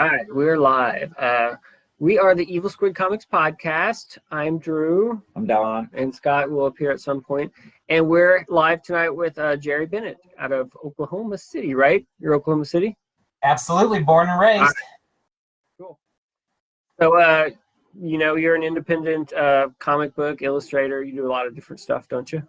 All right, we're live. We are the Evil Squid Comics podcast. I'm Drew. I'm Don. And Scott will appear at some point. And we're live tonight with Jerry Bennett out of Oklahoma City, right? You're Oklahoma City? Absolutely, born and raised. Right. Cool. So, you're an independent comic book illustrator. You do a lot of different stuff, don't you?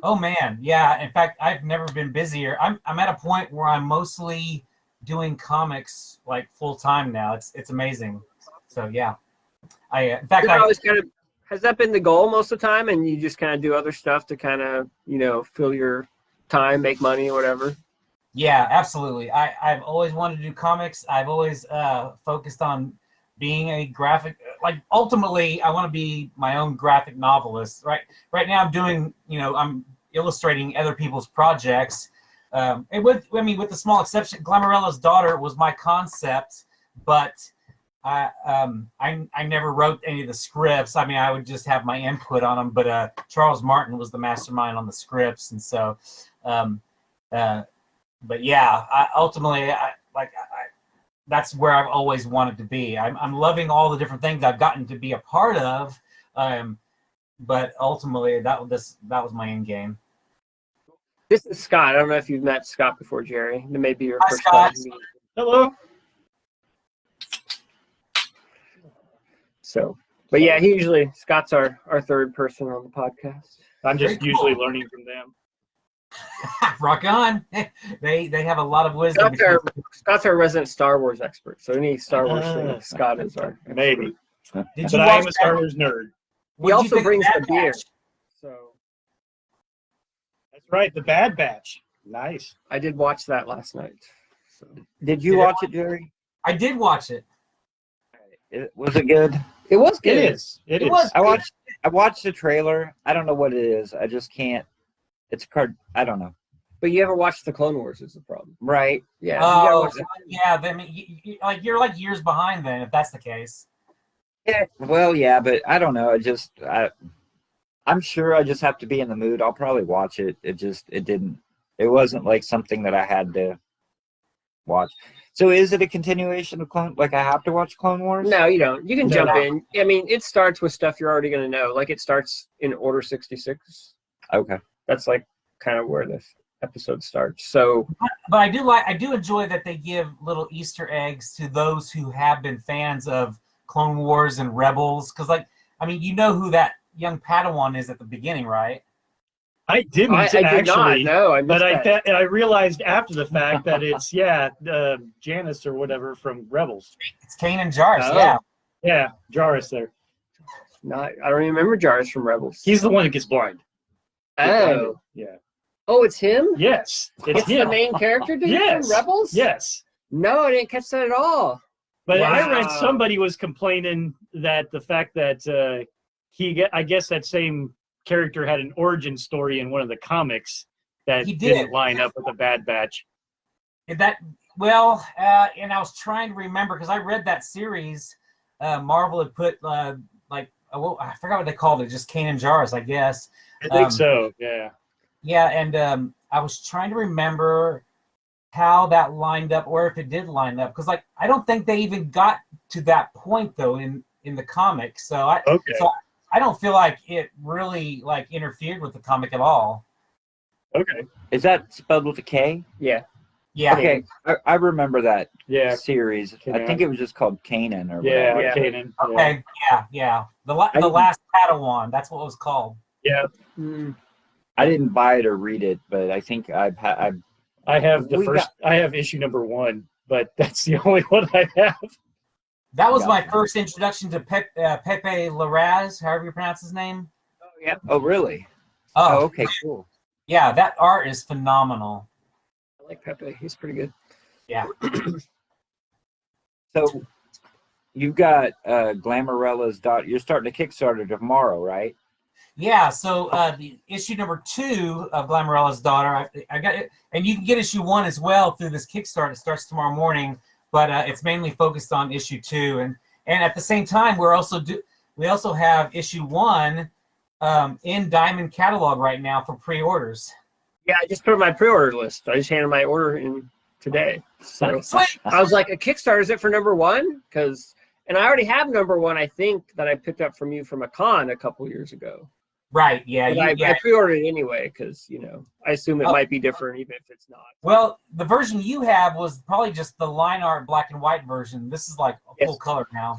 Oh, man. Yeah, in fact, I've never been busier. I'm at a point where I'm mostly doing comics like full time now. It's amazing. So yeah, in fact, has that been the goal most of the time, and you just kind of do other stuff to kind of fill your time, make money, or whatever? Yeah, absolutely. I've always wanted to do comics. I've always focused on being a graphic. Like ultimately, I want to be my own graphic novelist. Right now, I'm illustrating other people's projects. And with the small exception, Glamorella's Daughter was my concept, but I never wrote any of the scripts. I mean, I would just have my input on them, but Charles Martin was the mastermind on the scripts, and so, but yeah, ultimately, that's where I've always wanted to be. I'm loving all the different things I've gotten to be a part of, but ultimately, that was my end game. This is Scott. I don't know if you've met Scott before, Jerry. It may be your first Scott. time. Hello. So, but yeah, Scott's our third person on the podcast. I'm just usually learning from them. Rock on. They have a lot of wisdom. Scott's our resident Star Wars expert. So any Star Wars thing, Scott is our expert. Maybe. But I am a Star Wars nerd. He also brings the beer. So. That's right, The Bad Batch. Nice. I did watch that last night. So. Did you watch it, Jerry? I did watch it. Was it good? It was good. It is. It is. I watched the trailer. I don't know what it is. I just can't. It's a card. I don't know. But you ever watched the Clone Wars? Is the problem? Right. Yeah. Oh, yeah. I mean, you're like years behind then, if that's the case. Yeah. Well, yeah, but I don't know. I'm sure I just have to be in the mood. I'll probably watch it. It wasn't like something that I had to watch. So is it a continuation of Clone? Like I have to watch Clone Wars? No, you don't. You can jump in. I mean, it starts with stuff you're already going to know. Like it starts in Order 66. Okay. That's like kind of where this episode starts. So, but I do enjoy that they give little Easter eggs to those who have been fans of Clone Wars and Rebels, because you know who that young Padawan is at the beginning, right? I didn't I actually. Did not, no, but I realized after the fact that it's Janice or whatever from Rebels. It's Kanan Jarrus, Oh. Yeah, Jarrus there. I don't even remember Jarrus from Rebels. He's the one that gets blind. Oh. Yeah. Oh, it's him? Yes. It's him. the main character dude Yes. from Rebels? Yes. No, I didn't catch that at all. But Wow. I read somebody was complaining that the fact that I guess that same character had an origin story in one of the comics that didn't line up with the Bad Batch. And I was trying to remember because I read that series. Marvel had put I forgot what they called it, just Kanan Jarrus, I guess. I think so. Yeah. Yeah, and I was trying to remember how that lined up, or if it did line up, because I don't think they even got to that point though in the comic. So I don't feel like it really interfered with the comic at all. Okay. Is that spelled with a K? Yeah. Yeah. Okay. I remember that Yeah. series. I think it was just called Kanan or Yeah, whatever. Kanan. Okay. Yeah. The last Padawan. That's what it was called. Yeah. I didn't buy it or read it, but I think I have issue number 1, but that's the only one I have. That was my first introduction to Pepe Larraz, however you pronounce his name. Oh, yeah. Oh, really? Oh, okay, cool. Yeah, that art is phenomenal. I like Pepe. He's pretty good. Yeah. So you've got Glamorella's Daughter. You're starting a Kickstarter tomorrow, right? Yeah, so the issue number 2 of Glamorella's Daughter, I got it, and you can get issue 1 as well through this Kickstarter. It starts tomorrow morning, but it's mainly focused on issue 2, and at the same time, we also have issue 1 in Diamond catalog right now for pre-orders. Yeah, I just put on my pre-order list. I just handed my order in today. So Sweet. I was like, a Kickstarter, is it for #1? And I already have #1, I think, that I picked up from you from a con a couple years ago. Right, yeah. But I pre-ordered it anyway because, I assume it might be different even if it's not. Well, the version you have was probably just the line art black and white version. This is like full color now.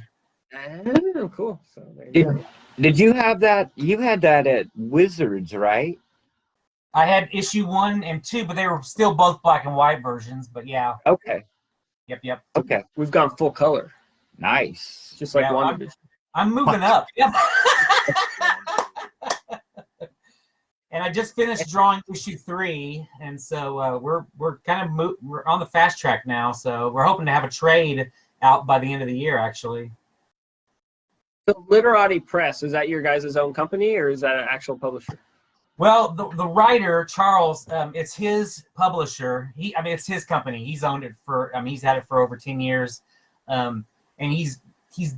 Oh, cool. So there you go. Did you have that? You had that at Wizards, right? I had issue 1 and 2, but they were still both black and white versions. But yeah. Okay. Yep. Okay. We've gone full color. Nice. Just like WandaVision. I'm moving up. Yep. And I just finished drawing issue 3, and so we're kind of we're on the fast track now. So we're hoping to have a trade out by the end of the year, actually. So Literati Press, is that your guys' own company, or is that an actual publisher? Well, the writer Charles, it's his publisher. It's his company. He's owned it for. He's had it for over 10 years, and he's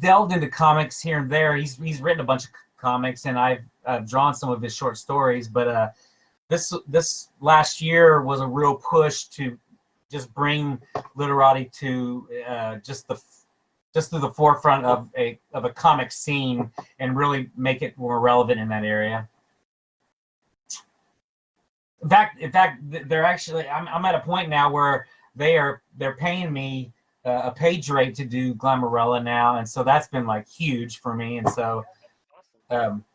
delved into comics here and there. He's written a bunch of comics, and I've drawn some of his short stories. But this last year was a real push to just bring literati to just to the forefront of a comic scene and really make it more relevant in that area. In fact, they're actually. I'm at a point now where they're paying me a page rate to do Glamourella now, and so that's been like huge for me. And so,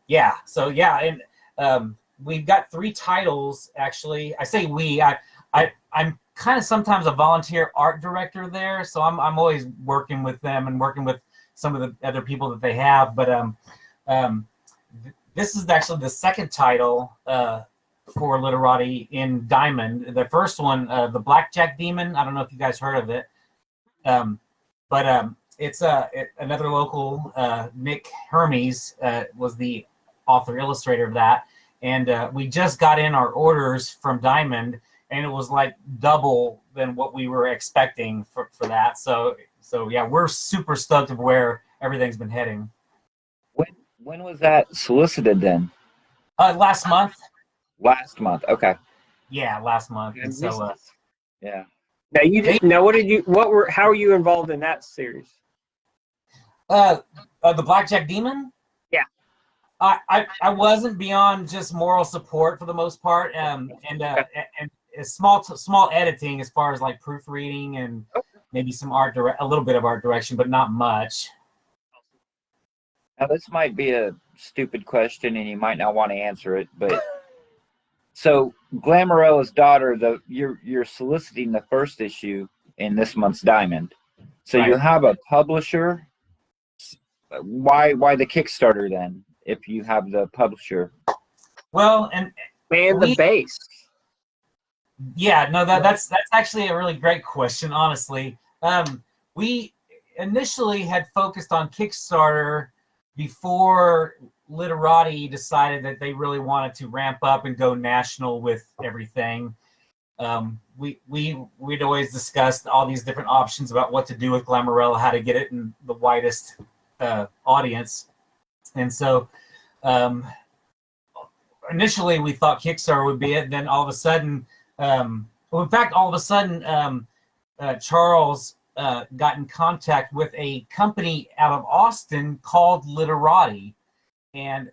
yeah. So yeah, and we've got 3 titles actually. I say we. I'm kind of sometimes a volunteer art director there, so I'm always working with them and working with some of the other people that they have. But this is actually the second title for Literati in Diamond. The first one, the Blackjack Demon. I don't know if you guys heard of it, but it's another local. Nick Hermes was the author illustrator of that, and we just got in our orders from Diamond, and it was like double than what we were expecting for that. So yeah, we're super stoked of where everything's been heading. When was that solicited then? Last month. Last month. Okay. Yeah, last month. And so yeah. Now you didn't. Now how were you involved in that series? The Blackjack Demon? Yeah. I wasn't beyond just moral support for the most part, and small editing as far as like proofreading and maybe some a little bit of art direction, but not much. Now this might be a stupid question, and you might not want to answer it, but so Glamourella's daughter, you're soliciting the first issue in this month's Diamond. So right. You have a publisher. Why the Kickstarter then? If you have the publisher. Well, and the base. Yeah, no, that's actually a really great question, honestly. We initially had focused on Kickstarter before Literati decided that they really wanted to ramp up and go national with everything. We'd always discussed all these different options about what to do with Glamourella, how to get it in the widest audience. And so initially we thought Kickstarter would be it. Then all of a sudden, Charles got in contact with a company out of Austin called Literati. And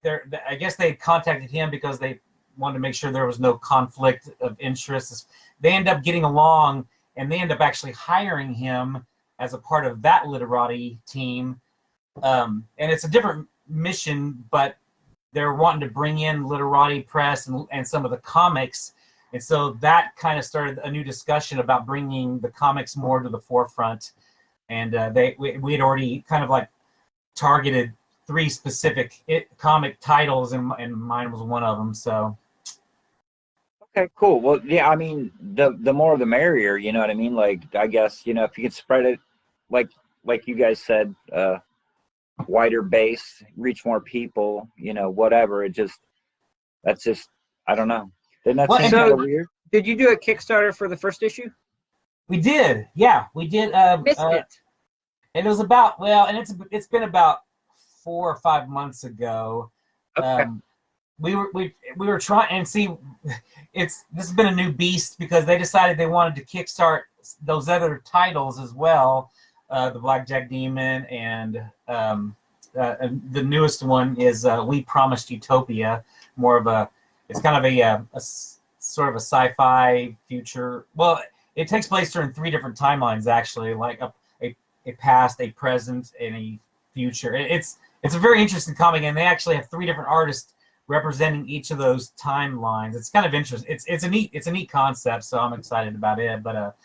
I guess they contacted him because they wanted to make sure there was no conflict of interest. They end up getting along, and they end up actually hiring him as a part of that Literati team. And it's a different mission, but they're wanting to bring in Literati Press and some of the comics. And so that kind of started a new discussion about bringing the comics more to the forefront. And we had already kind of like targeted 3 specific comic titles, and mine was one of them. So. Okay, cool. Well, yeah, I mean, the more the merrier. You know what I mean? Like, I guess if you could spread it, like you guys said, wider base, reach more people. Whatever. That's just I don't know. Didn't that seem kind of weird? Did you do a Kickstarter for the first issue? We did. Yeah, we did. Missed it. It was about and it's been about 4 or 5 months ago. Okay. we were trying and see. This has been a new beast because they decided they wanted to kickstart those other titles as well, the Blackjack Demon and the newest one is We Promised Utopia. It's kind of a sort of a sci-fi future. Well, it takes place during 3 different timelines actually, like a past, a present, and a future. It's a very interesting comic, and they actually have 3 different artists representing each of those timelines. It's kind of interesting. It's a neat concept, so I'm excited about it. But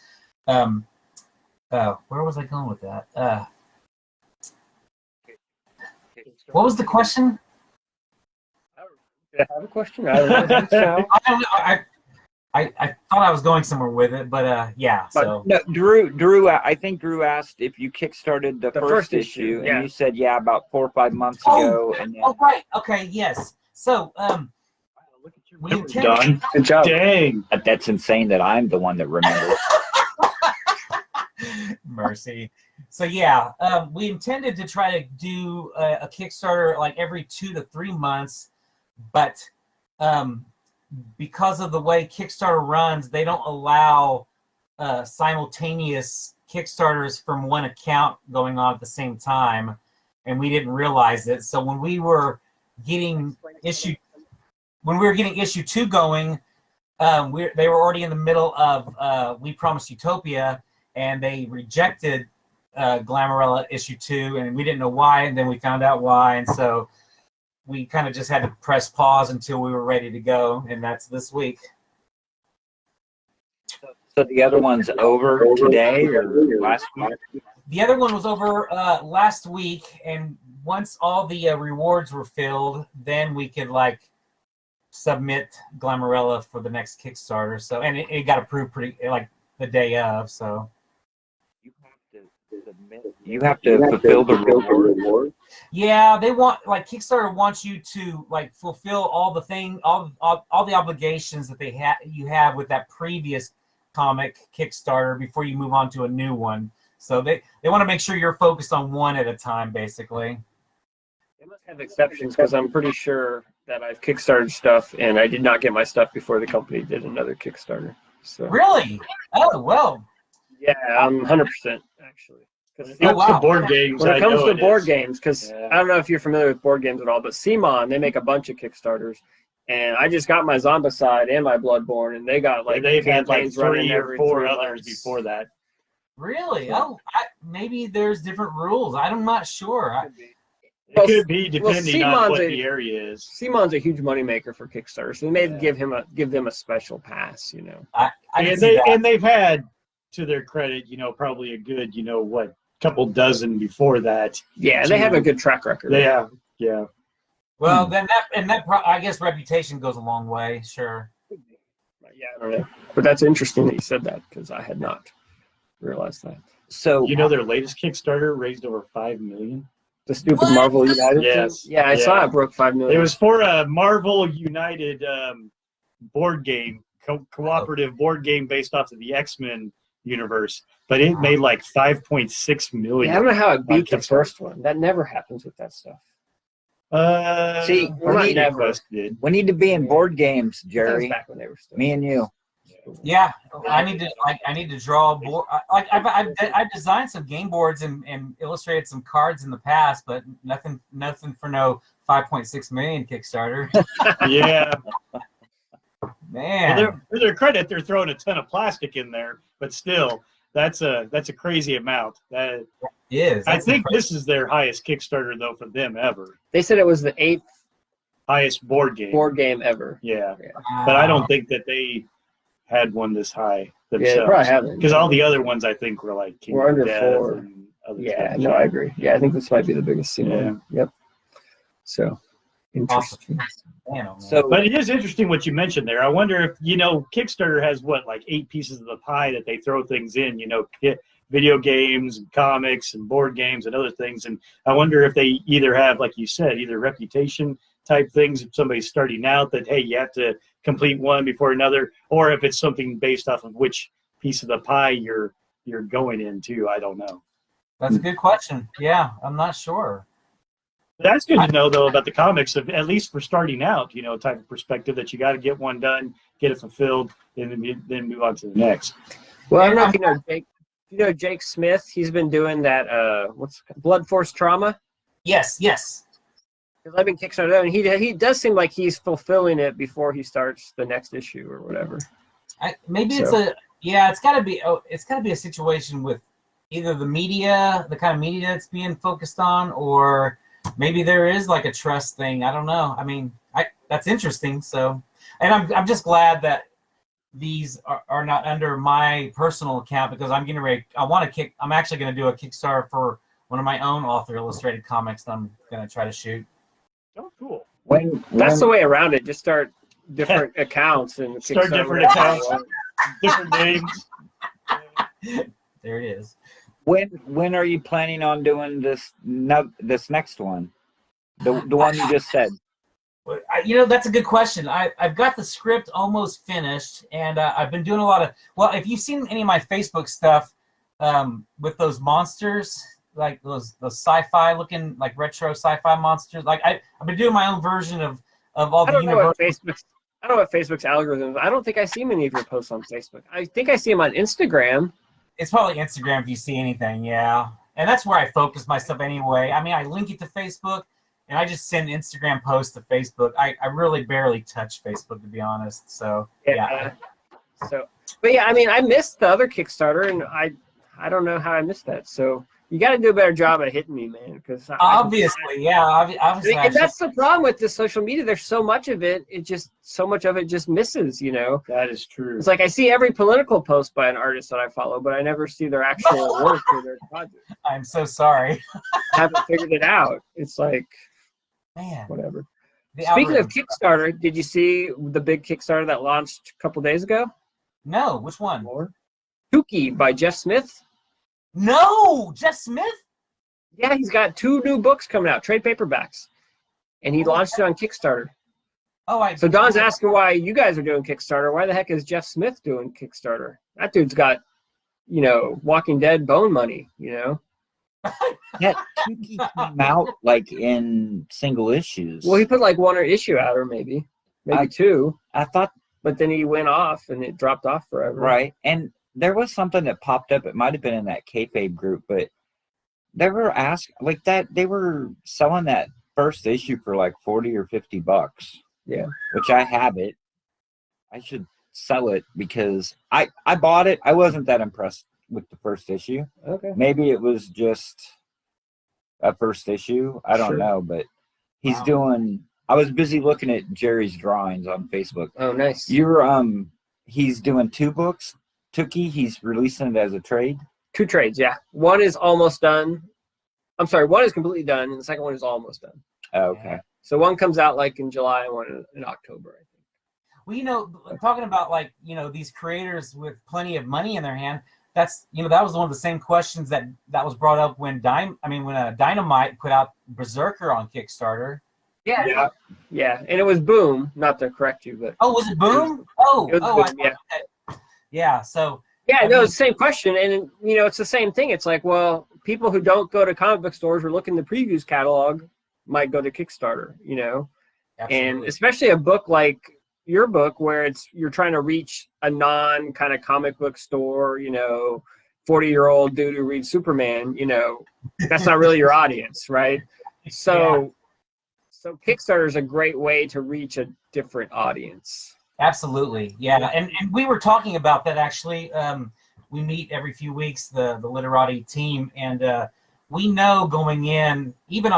where was I going with that? What was the question? Did I have a question? I don't know. So. I don't know. I thought I was going somewhere with it, but yeah. So no, Drew. I think Drew asked if you kickstarted the first issue, yeah. And you said about 4 or 5 months ago. And then... Oh, right. Okay. Yes. So look at your memory, Don. Good job. Dang. That's insane that I'm the one that remembers. Mercy. So yeah, we intended to try to do a Kickstarter like every 2 to 3 months, but because of the way Kickstarter runs, they don't allow simultaneous Kickstarters from one account going on at the same time, and we didn't realize it. So when we were getting issue 2 going, they were already in the middle of We Promised Utopia, and they rejected Glamourella issue 2, and we didn't know why, and then we found out why, and so we kind of just had to press pause until we were ready to go, and that's this week. So the other one's over today or last week? The other one was over last week, and once all the rewards were filled, then we could like submit Glamourella for the next Kickstarter. So, and it got approved pretty like the day of. So you have to fulfill the reward. Yeah, they want Kickstarter wants you to like fulfill all the obligations that you have with that previous comic Kickstarter before you move on to a new one. So they want to make sure you're focused on one at a time, basically. They must have exceptions because I'm pretty sure that I've Kickstarted stuff and I did not get my stuff before the company did another Kickstarter. So really? Oh well. Yeah, I'm 100% actually. When it comes to board games, when it comes to board games, because I don't know if you're familiar with board games at all, but CMON, they make a bunch of Kickstarters, and I just got my Zombicide and my Bloodborne, and they got like they've had like campaigns running 3 or every 4 3 others months. before that. Really? Oh, maybe there's different rules. I'm not sure. It could be depending on what the area is. CMON's a huge moneymaker for Kickstarter, so they may give them a special pass, you know. And they've had, to their credit, probably a good, couple dozen before that. Yeah, they have a good track record. They have, yeah. Well, then I guess reputation goes a long way. Sure. Yeah, I don't know, but that's interesting that you said that because I had not realized that. So their latest Kickstarter raised over $5 million. The stupid Marvel United. Yes. Yeah, I saw it broke $5 million. It was for a Marvel United board game, cooperative board game based off of the X-Men universe, but it made like 5.6 million. Yeah, I don't know how it beat the first one. That never happens with that stuff. See, we need to be in board games, Jerry. Back when they were still. Me and you. Yeah, I need to draw a board. I've designed some game boards and illustrated some cards in the past, but nothing for no 5.6 million Kickstarter. Yeah. Man. Well, to their credit, they're throwing a ton of plastic in there, but still, that's a crazy amount. That is. I think this is their highest Kickstarter though for them ever. They said it was the 8th highest board game ever. Yeah. But I don't think that they had one this high themselves. Yeah, they probably haven't. Because all the other ones I think were like King under Death 4. And other Yeah, stuff. no, I agree. Yeah, I think this might be the biggest scene. Yeah. Yep. So interesting. So, but it is interesting what you mentioned there. I wonder if Kickstarter has like 8 pieces of the pie that they throw things in. Video games, and comics, and board games, and other things. And I wonder if they either have, like you said, either reputation type things if somebody's starting out that hey, you have to complete one before another, or if it's something based off of which piece of the pie you're going into. I don't know. That's a good question. Yeah, I'm not sure. That's good to know, though, about the comics, at least for starting out, type of perspective that you got to get one done, get it fulfilled, and then move on to the next. Well, I don't know if you know Jake Smith. He's been doing that, Blood Force Trauma? Yes. Because I've been Kickstarter, and he does seem like he's fulfilling it before he starts the next issue or whatever. It's got to be a situation with either the media, the kind of media that's being focused on, or maybe there is like a trust thing. I don't know. I mean, that's interesting. So, and I'm just glad that these are not under my personal account, because I'm getting ready. I'm actually going to do a Kickstarter for one of my own author illustrated comics that I'm going to try to shoot. Oh, cool. That's the way around it. Just start different accounts and start different accounts, different names. There it is. When are you planning on doing this next one? The one you just said. That's a good question. I've got the script almost finished, and I've been doing a lot of. Well, if you've seen any of my Facebook stuff with those monsters, like those sci-fi looking, like retro sci-fi monsters, like I've been doing my own version of all the universe. I don't know what Facebook's algorithms. I don't think I see many of your posts on Facebook. I think I see them on Instagram. It's probably Instagram if you see anything, yeah. And that's where I focus my stuff anyway. I mean, I link it to Facebook, and I just send Instagram posts to Facebook. I really barely touch Facebook, to be honest. So, yeah. But yeah, I mean, I missed the other Kickstarter, and I don't know how I missed that. So you got to do a better job at hitting me, man. Because obviously, and that's the problem with this social media. There's so much of it. So much of it just misses. That is true. It's like I see every political post by an artist that I follow, but I never see their actual work or their project. I'm so sorry. I haven't figured it out. It's like, man, whatever. Speaking of Kickstarter, did you see the big Kickstarter that launched a couple days ago? No, which one? Tukey by Jeff Smith. No, Jeff Smith? Yeah, he's got 2 new books coming out, trade paperbacks, and he launched it on Kickstarter. So Don's asking why you guys are doing Kickstarter. Why the heck is Jeff Smith doing Kickstarter? That dude's got, Walking Dead bone money, That Tukey came out like in single issues. Well, he put like 1 issue out, or maybe 2. I thought, but then he went off and it dropped off forever. Right, and there was something that popped up. It might have been in that kayfabe group, but they were asking like that. They were selling that first issue for like $40 or $50. Yeah, which I have it. I should sell it because I bought it. I wasn't that impressed with the first issue. Okay, maybe it was just a first issue. I don't know, but he's doing. I was busy looking at Jerry's drawings on Facebook. Oh, nice. He's doing 2 books. Tukey, he's releasing it as a trade? 2 trades, yeah. One is almost done. I'm sorry, one is completely done, and the second one is almost done. Oh, okay. So one comes out like in July and one in October, I think. Well, talking about like, these creators with plenty of money in their hand, that's, that was one of the same questions that was brought up when Dynamite put out Berserker on Kickstarter. Yeah. And it was Boom, not to correct you, but. Oh, was it Boom? Boom, yeah. Yeah, so. Yeah, it's the same question, and it's the same thing. It's like, well, people who don't go to comic book stores or look in the previews catalog might go to Kickstarter, Absolutely. And especially a book like your book where you're trying to reach a non kind of comic book store, 40-year-old dude who reads Superman, that's not really your audience, right? So Kickstarter is a great way to reach a different audience. Absolutely, yeah, and we were talking about that actually. We meet every few weeks, the Literati team, and we know going in, even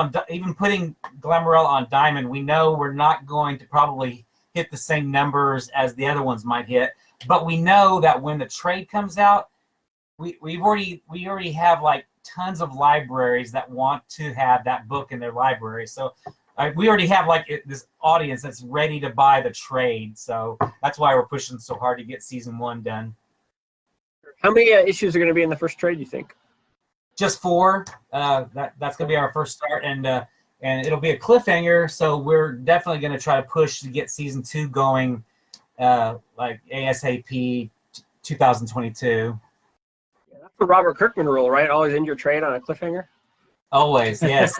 putting Glamourella on Diamond, we know we're not going to probably hit the same numbers as the other ones might hit. But we know that when the trade comes out, we already have like tons of libraries that want to have that book in their library. So we already have like this audience that's ready to buy the trade. So that's why we're pushing so hard to get season 1 done. How many issues are going to be in the first trade, you think? Just 4. That's going to be our first start, and it'll be a cliffhanger. So we're definitely going to try to push to get season 2 going, like ASAP 2022. Yeah, that's the Robert Kirkman rule, right? Always end your trade on a cliffhanger. Always, yes.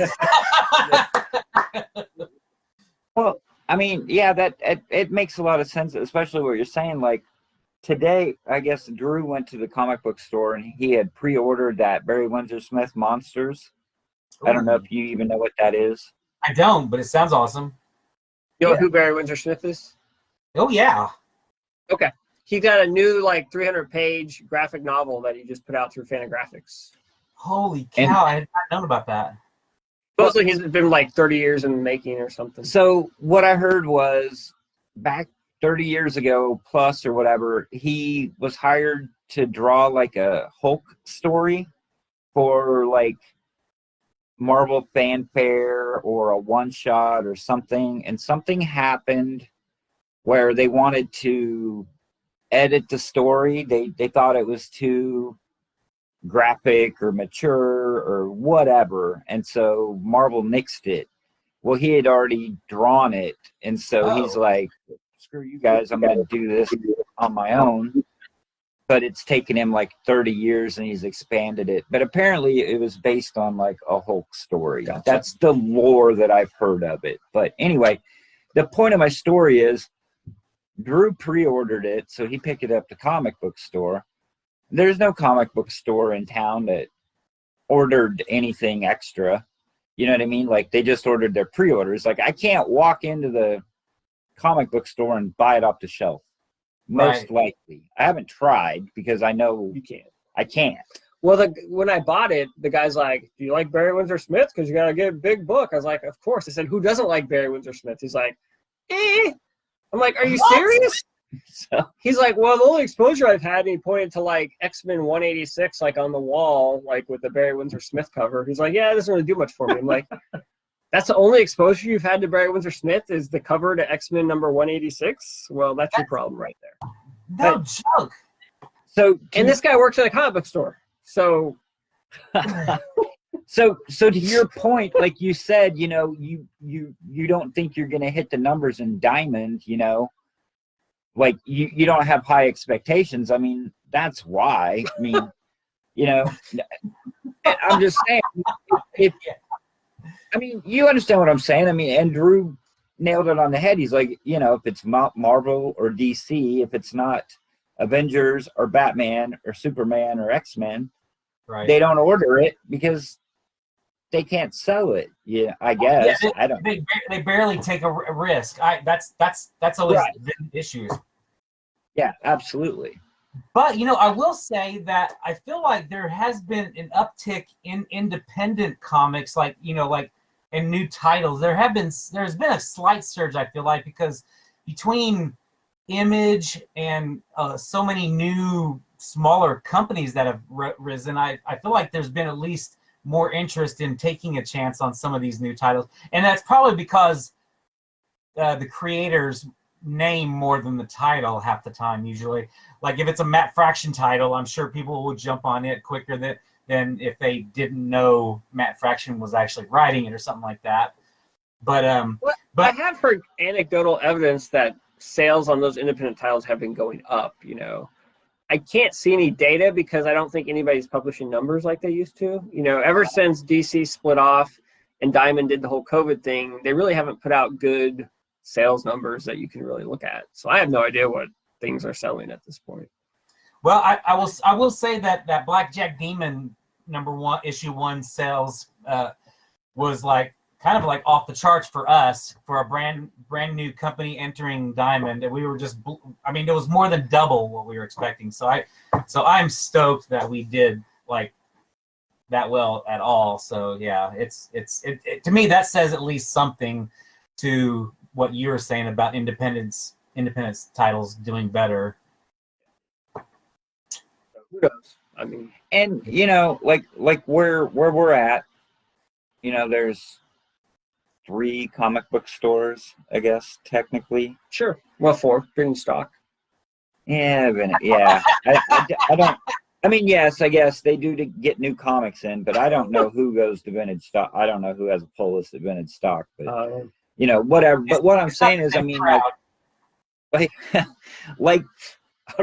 Well, I mean, yeah, that it makes a lot of sense, especially what you're saying. Like today, I guess Drew went to the comic book store and he had pre-ordered that Barry Windsor Smith Monsters. I don't know if you even know what that is. I don't, but it sounds awesome. You know who Barry Windsor Smith is? Oh yeah. Okay. He got a new 300-page graphic novel that he just put out through Fantagraphics. Holy cow! I had not known about that. Supposedly he's been 30 years in the making or something. So what I heard was back 30 years ago plus or whatever, he was hired to draw a Hulk story for Marvel Fanfare or a one-shot or something, and something happened where they wanted to edit the story. They thought it was too graphic or mature or whatever, and so Marvel nixed it. Well, he had already drawn it, and so he's like, screw you guys, I'm gonna do this on my own. But it's taken him 30 years and he's expanded it. But apparently it was based on a Hulk story. Gotcha. That's the lore that I've heard of it. But anyway, the point of my story is Drew pre-ordered it, so he picked it up at the comic book store. There's no comic book store in town that ordered anything extra. You know what I mean? They just ordered their pre-orders. I can't walk into the comic book store and buy it off the shelf. Most likely. I haven't tried because I know you can't. I can't. Well, when I bought it, the guy's like, do you like Barry Windsor Smith? Because you got to get a big book. I was like, of course. I said, who doesn't like Barry Windsor Smith? He's like, eh. I'm like, are you serious? So he's like, well, the only exposure I've had, and he pointed to X-Men 186, on the wall, with the Barry Windsor Smith cover. He's like, yeah, it doesn't really do much for me. I'm like, that's the only exposure you've had to Barry Windsor Smith is the cover to X-Men number 186? Well, that's your problem right there. No joke. So, and this guy works at a comic book store. So, so to your point, like you said, you don't think you're going to hit the numbers in Diamond, you don't have high expectations. I mean, that's why. I mean, I'm just saying, you understand what I'm saying. I mean, and Drew nailed it on the head. He's like, if it's Marvel or DC, if it's not Avengers or Batman or Superman or X-Men, they don't order it because they can't sell it. Yeah, I guess. I don't. They barely take a risk. That's always been issues. Yeah, absolutely. But I will say that I feel like there has been an uptick in independent comics, in new titles. There's been a slight surge, I feel like, because between Image and so many new smaller companies that have risen, I feel like there's been at least more interest in taking a chance on some of these new titles, and that's probably because the creators name more than the title half the time. Usually, if it's a Matt Fraction title, I'm sure people will jump on it quicker than if they didn't know Matt Fraction was actually writing it or something like that. But I have heard anecdotal evidence that sales on those independent titles have been going up. I can't see any data because I don't think anybody's publishing numbers like they used to. Ever since DC split off and Diamond did the whole COVID thing, they really haven't put out good sales numbers that you can really look at. So I have no idea what things are selling at this point. Well, I will say that Blackjack Demon issue 1 sales was kind of off the charts for us, for a brand new company entering Diamond, and we were just, it was more than double what we were expecting. So I'm stoked that we did that well at all. So yeah, it's to me that says at least something to what you were saying about independence titles doing better. Who knows? And where we're at, there's 3 comic book stores, I guess, technically. Sure. Well, 4 in stock. Yeah, yeah. I don't. Yes, I guess they do to get new comics in, but I don't know who goes to vintage stock. I don't know who has a pull list at vintage stock, but whatever. But what I'm saying is, I don't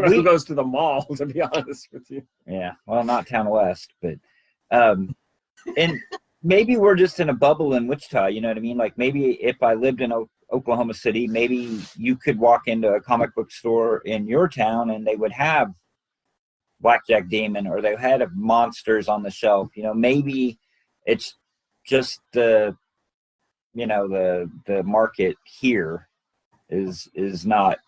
know who goes to the mall, to be honest with you. Yeah, well, not Town West, but and maybe we're just in a bubble in Wichita. You know what I mean? Like maybe if I lived in Oklahoma City, maybe you could walk into a comic book store in your town and they would have Blackjack Demon, or they had monsters on the shelf. You know, maybe it's just the market here is not,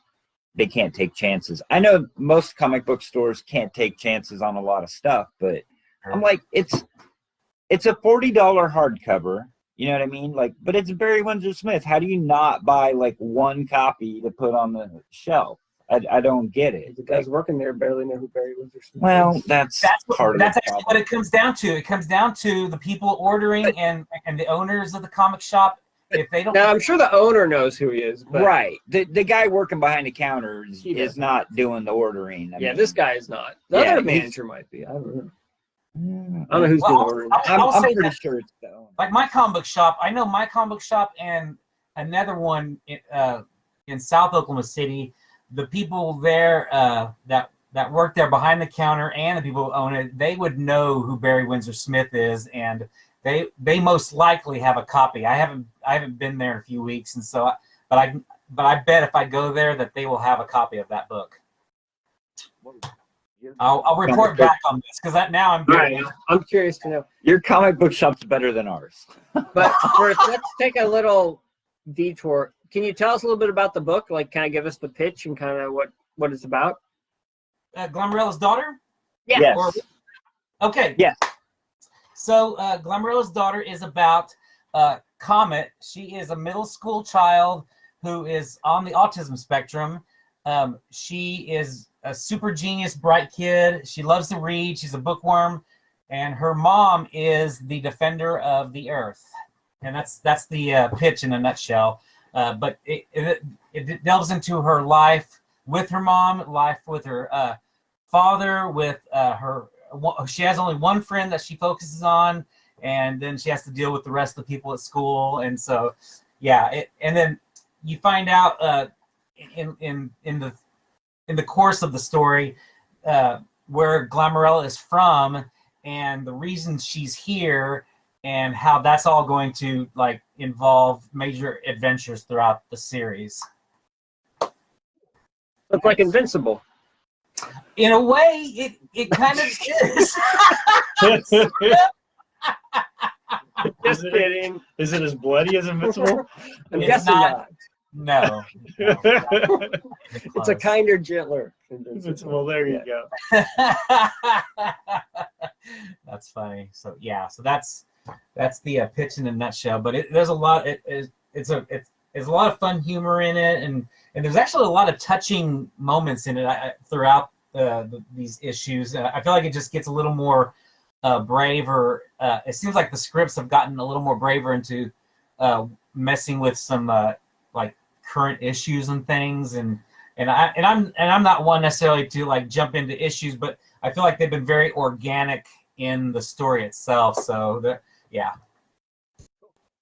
they can't take chances. I know most comic book stores can't take chances on a lot of stuff, but I'm like, it's a $40 hardcover. You know what I mean? Like, but it's Barry Windsor Smith. How do you not buy like one copy to put on the shelf? I don't get it. The guys working there barely know who Barry Windsor Smith is. Well, that's part of that's the actually problem. what it comes down to. It comes down to the people ordering and the owners of the comic shop. If they don't, Now I'm sure the owner knows who he is, but Right. The guy working behind the counter is not doing the ordering. I mean, this guy is not. The Yeah, other he's- manager might be. I don't know. I don't know who's doing the ordering. I'll I'm say pretty that, sure it's the owner. like my comic book shop, I know my comic book shop and another one in South Oklahoma City, the people there that work there behind the counter and the people who own it, they would know who Barry Windsor Smith is, and they most likely have a copy. I haven't been there in a few weeks, and so but I bet if I go there that they will have a copy of that book. I'll report back on this because now I'm Right. I'm curious to know. Your comic book shop's better than ours. But first, let's take a little detour. Can you tell us a little bit about the book? Like, kind of give us the pitch and kind of what it's about? Glamorella's Daughter? Yes. Okay. Yes. So Glamorella's Daughter is about Comet. She is a middle school child who is on the autism spectrum. She is a super genius, bright kid. She loves to read. She's a bookworm. And her mom is the defender of the earth. And that's the pitch in a nutshell. But it delves into her life with her mom, life with her father, with her. She has only one friend that she focuses on, and then she has to deal with the rest of the people at school. And so, yeah. And then you find out in the course of the story where Glamourella is from and the reason she's here and how that's all going to like involve major adventures throughout the series. Looks like Invincible. In a way, it kind of is. Just kidding. Is it as bloody as Invincible? I'm It's guessing not. not. No. It's a kinder, gentler Invincible. Well, there you go. That's funny. So yeah, so that's the pitch in a nutshell. But there's a lot. It's a lot of fun humor in it, and there's actually a lot of touching moments in it throughout these issues. I feel like it just gets a little more brave, or it seems like the scripts have gotten a little more braver into messing with some like current issues and things, and I'm not one necessarily to like jump into issues, but I feel like they've been very organic in the story itself. So yeah.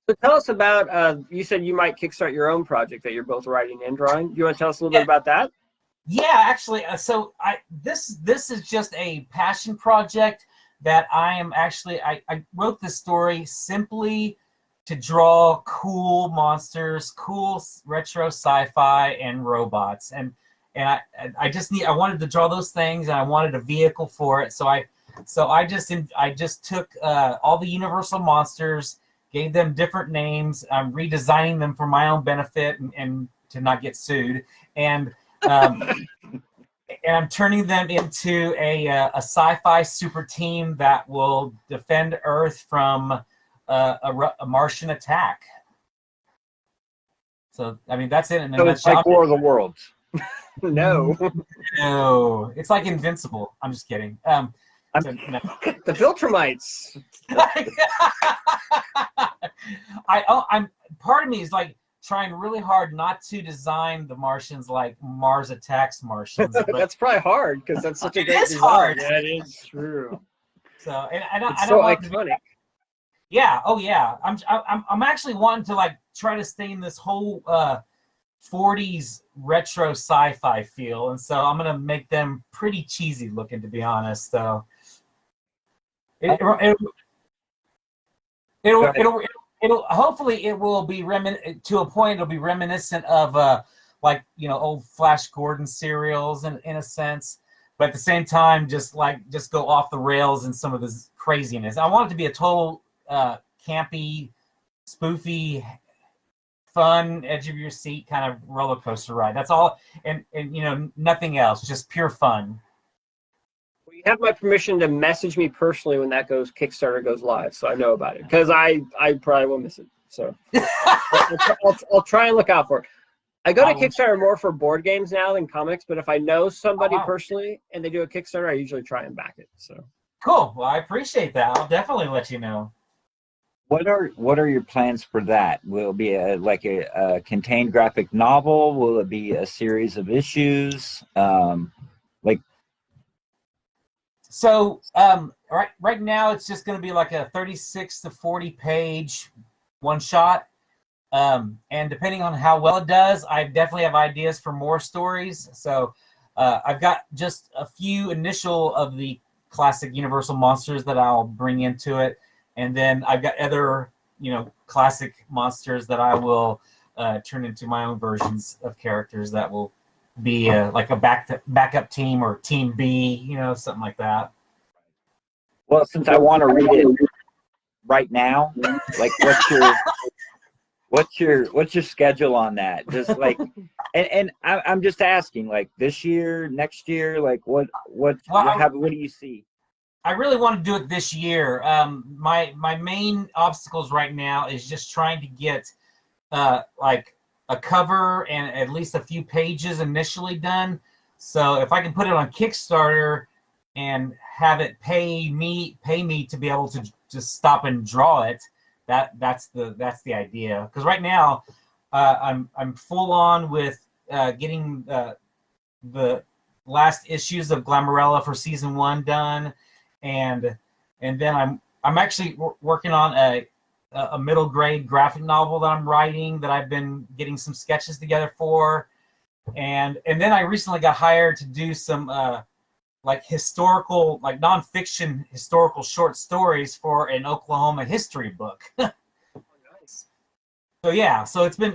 So tell us about, you said you might kickstart your own project that you're both writing and drawing. Do you want to tell us a little bit about that? Yeah, actually, so this is just a passion project that I wrote this story simply to draw cool monsters, cool retro sci-fi and robots, and I wanted to draw those things, and I wanted a vehicle for it. So I just took all the Universal monsters, gave them different names. I'm redesigning them for my own benefit and to not get sued, and I'm turning them into a sci-fi super team that will defend Earth from a Martian attack. So I mean that's it in a So it's nutshell. like War of the Worlds. No. No, it's like Invincible. I'm just kidding. So, no. The Viltrumites. I'm part of me is like trying really hard not to design the Martians like Mars attacks Martians. But That's probably hard because that's such a It great is design. hard. That is true. so and I don't, It's I so don't want to be- iconic. Yeah. Oh yeah. I'm actually wanting to like try to stay in this whole 40s retro sci-fi feel, and so I'm gonna make them pretty cheesy looking, to be honest. So It'll hopefully it will be to a point it'll be reminiscent of like old Flash Gordon serials in a sense, but at the same time just go off the rails in some of this craziness. I want it to be a total campy, spoofy, fun, edge of your seat kind of roller coaster ride. That's all, and nothing else, just pure fun. Well, you have my permission to message me personally when that Kickstarter goes live, so I know about it, because I probably will miss it. So I'll try and look out for it. I go to Kickstarter more for board games now than comics, but if I know somebody personally and they do a Kickstarter, I usually try and back it. So cool. Well, I appreciate that. I'll definitely let you know. What are your plans for that? Will it be a contained graphic novel? Will it be a series of issues? So right now it's just going to be like a 36 to 40 page one shot. And depending on how well it does, I definitely have ideas for more stories. So I've got just a few initial of the classic Universal monsters that I'll bring into it. And then I've got other, classic monsters that I will turn into my own versions of characters that will be like a backup team or Team B, something like that. Well, since I want to read it right now, like what's your schedule on that? Just like, and I'm just asking, like this year, next year, like what do you see? I really want to do it this year. My main obstacles right now is just trying to get like a cover and at least a few pages initially done. So if I can put it on Kickstarter and have it pay me to be able to just stop and draw it, that's the idea. Because right now I'm full on with getting the last issues of Glamourella for season 1 done. And then I'm actually working on a middle grade graphic novel that I'm writing that I've been getting some sketches together for, and then I recently got hired to do some like historical, like nonfiction historical short stories for an Oklahoma history book. Nice. So yeah, so it's been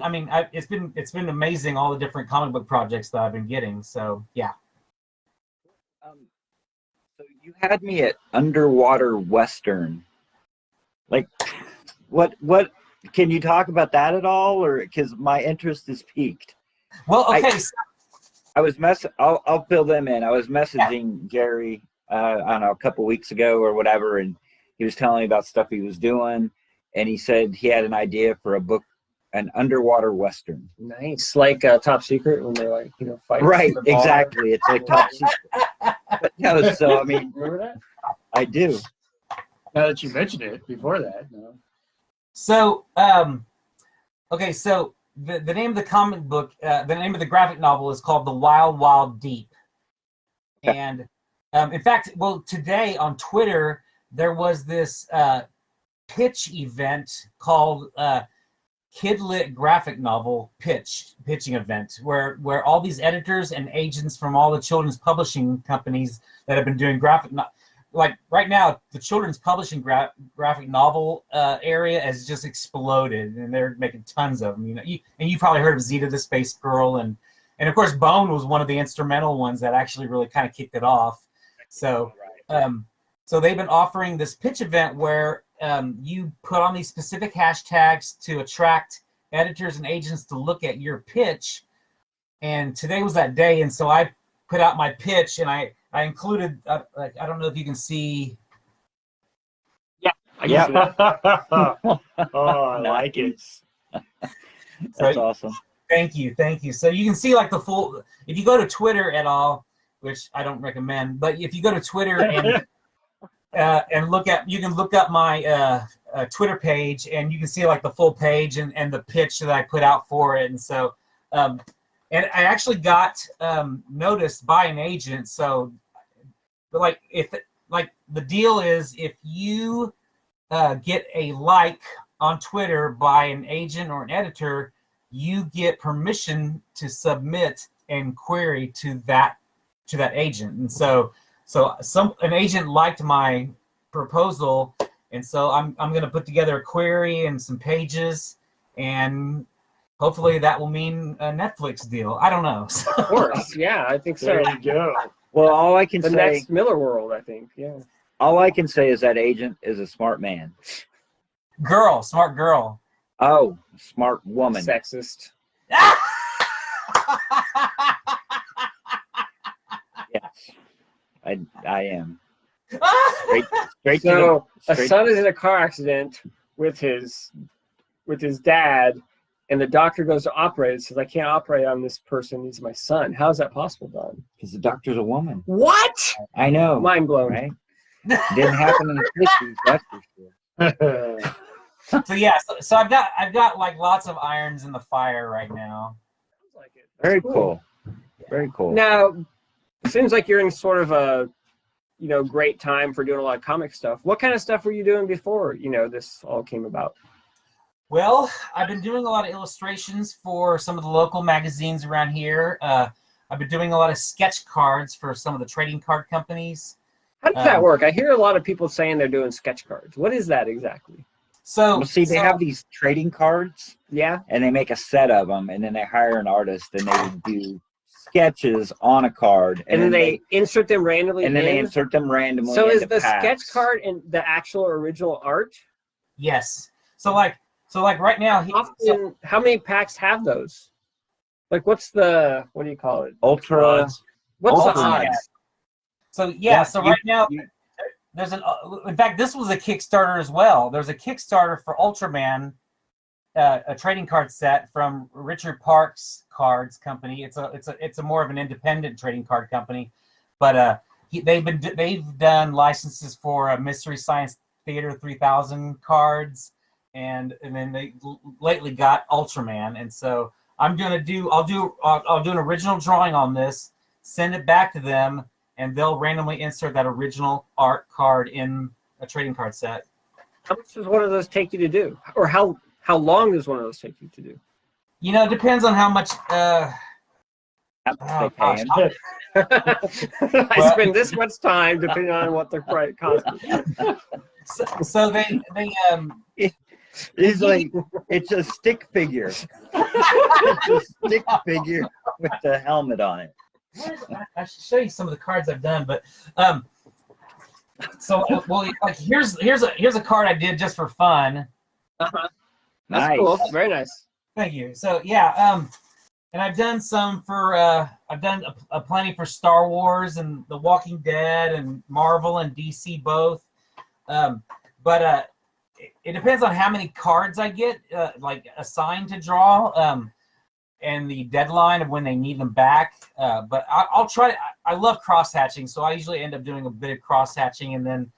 it's been amazing, all the different comic book projects that I've been getting. So yeah. So you had me at underwater Western. Like, what can you talk about that at all, or because my interest is piqued? Well, okay. I'll fill them in. I was messaging Gary, I don't know, a couple weeks ago or whatever, and he was telling me about stuff he was doing, and he said he had an idea for a book, an underwater Western. Nice, like Top Secret when they're like, fighting. Right, exactly. It's like Top Secret. But no, so I mean, remember that? I do. Now that you mentioned it, before that, no. So, okay, so the name of the comic book, the name of the graphic novel is called The Wild Wild Deep. And in fact, well, today on Twitter, there was this pitch event called Kidlit Graphic Novel pitching event, where all these editors and agents from all the children's publishing companies that have been doing like right now, the children's publishing graphic novel area has just exploded, and they're making tons of them. You probably heard of Zeta the Space Girl, and of course Bone was one of the instrumental ones that actually really kind of kicked it off. So, so they've been offering this pitch event where you put on these specific hashtags to attract editors and agents to look at your pitch. And today was that day, and so I put out my pitch, and I included, I don't know if you can see. Yeah, I can see that. Oh, I like it. That's awesome. Thank you. So you can see like the full, if you go to Twitter at all, which I don't recommend, but if you go to Twitter and you can look up my Twitter page, and you can see like the full page and the pitch that I put out for it. And so, and I actually got noticed by an agent. So, but the deal is, if you get a like on Twitter by an agent or an editor, you get permission to submit and query to that agent. And so an agent liked my proposal, And so I'm going to put together a query and some pages, and hopefully that will mean a Netflix deal. I don't know. Of course, yeah, I think so. There you go. Well, all I can The say, next Miller World, I think. Yeah. all I can say is that agent is a smart man. Smart girl. Oh, smart woman. Sexist. Yes, I am. Ah! Straight to So the. a Straight, son is in a car accident with his dad, and the doctor goes to operate. Says, "I can't operate on this person. He's my son." How is that possible, Don? because the doctor's a woman. What? I know. Mind blown. Right? Didn't happen in the 50s, that's for sure. So yeah, so I've got like lots of irons in the fire right now. Sounds like it. Very That's cool. Very cool. Now, it seems like you're in sort of a, great time for doing a lot of comic stuff. What kind of stuff were you doing before, this all came about? Well, I've been doing a lot of illustrations for some of the local magazines around here. I've been doing a lot of sketch cards for some of the trading card companies. How does that work? I hear a lot of people saying they're doing sketch cards. What is that exactly? So, Well, see, they have these trading cards, Yeah? and they make a set of them, and then they hire an artist, and they do sketches on a card, And then they insert them randomly and then they in? insert them randomly. So is into the packs. sketch card in the actual original art? yes. So like right now, How many packs have those? Like, what do you call it? Ultra? Odds. What's the Ultimate. odds? So yeah, so right now you- there's in fact this was a Kickstarter as well. There's a Kickstarter for Ultraman, a trading card set from Richard Parks Cards Company. It's a more of an independent trading card company, but they've done licenses for Mystery Science Theater 3000 cards, and then they lately got Ultraman, and so I'll do an original drawing on this, send it back to them, and they'll randomly insert that original art card in a trading card set. How much does one of those take you to do? Or how long does one of those take you to do? It depends on how much. How much they pay him. I spend this much time depending on what the price costs. So they He's like, it's a stick figure. It's a stick figure with the helmet on it. I should show you some of the cards I've done, but so well, like here's a card I did just for fun. That's Nice. cool. Very nice. Thank you. So yeah, and I've done some for I've done a plenty for Star Wars and The Walking Dead and Marvel and DC both. But it depends on how many cards I get like assigned to draw. And the deadline of when they need them back. But I'll try. I love cross-hatching, so I usually end up doing a bit of cross-hatching, and then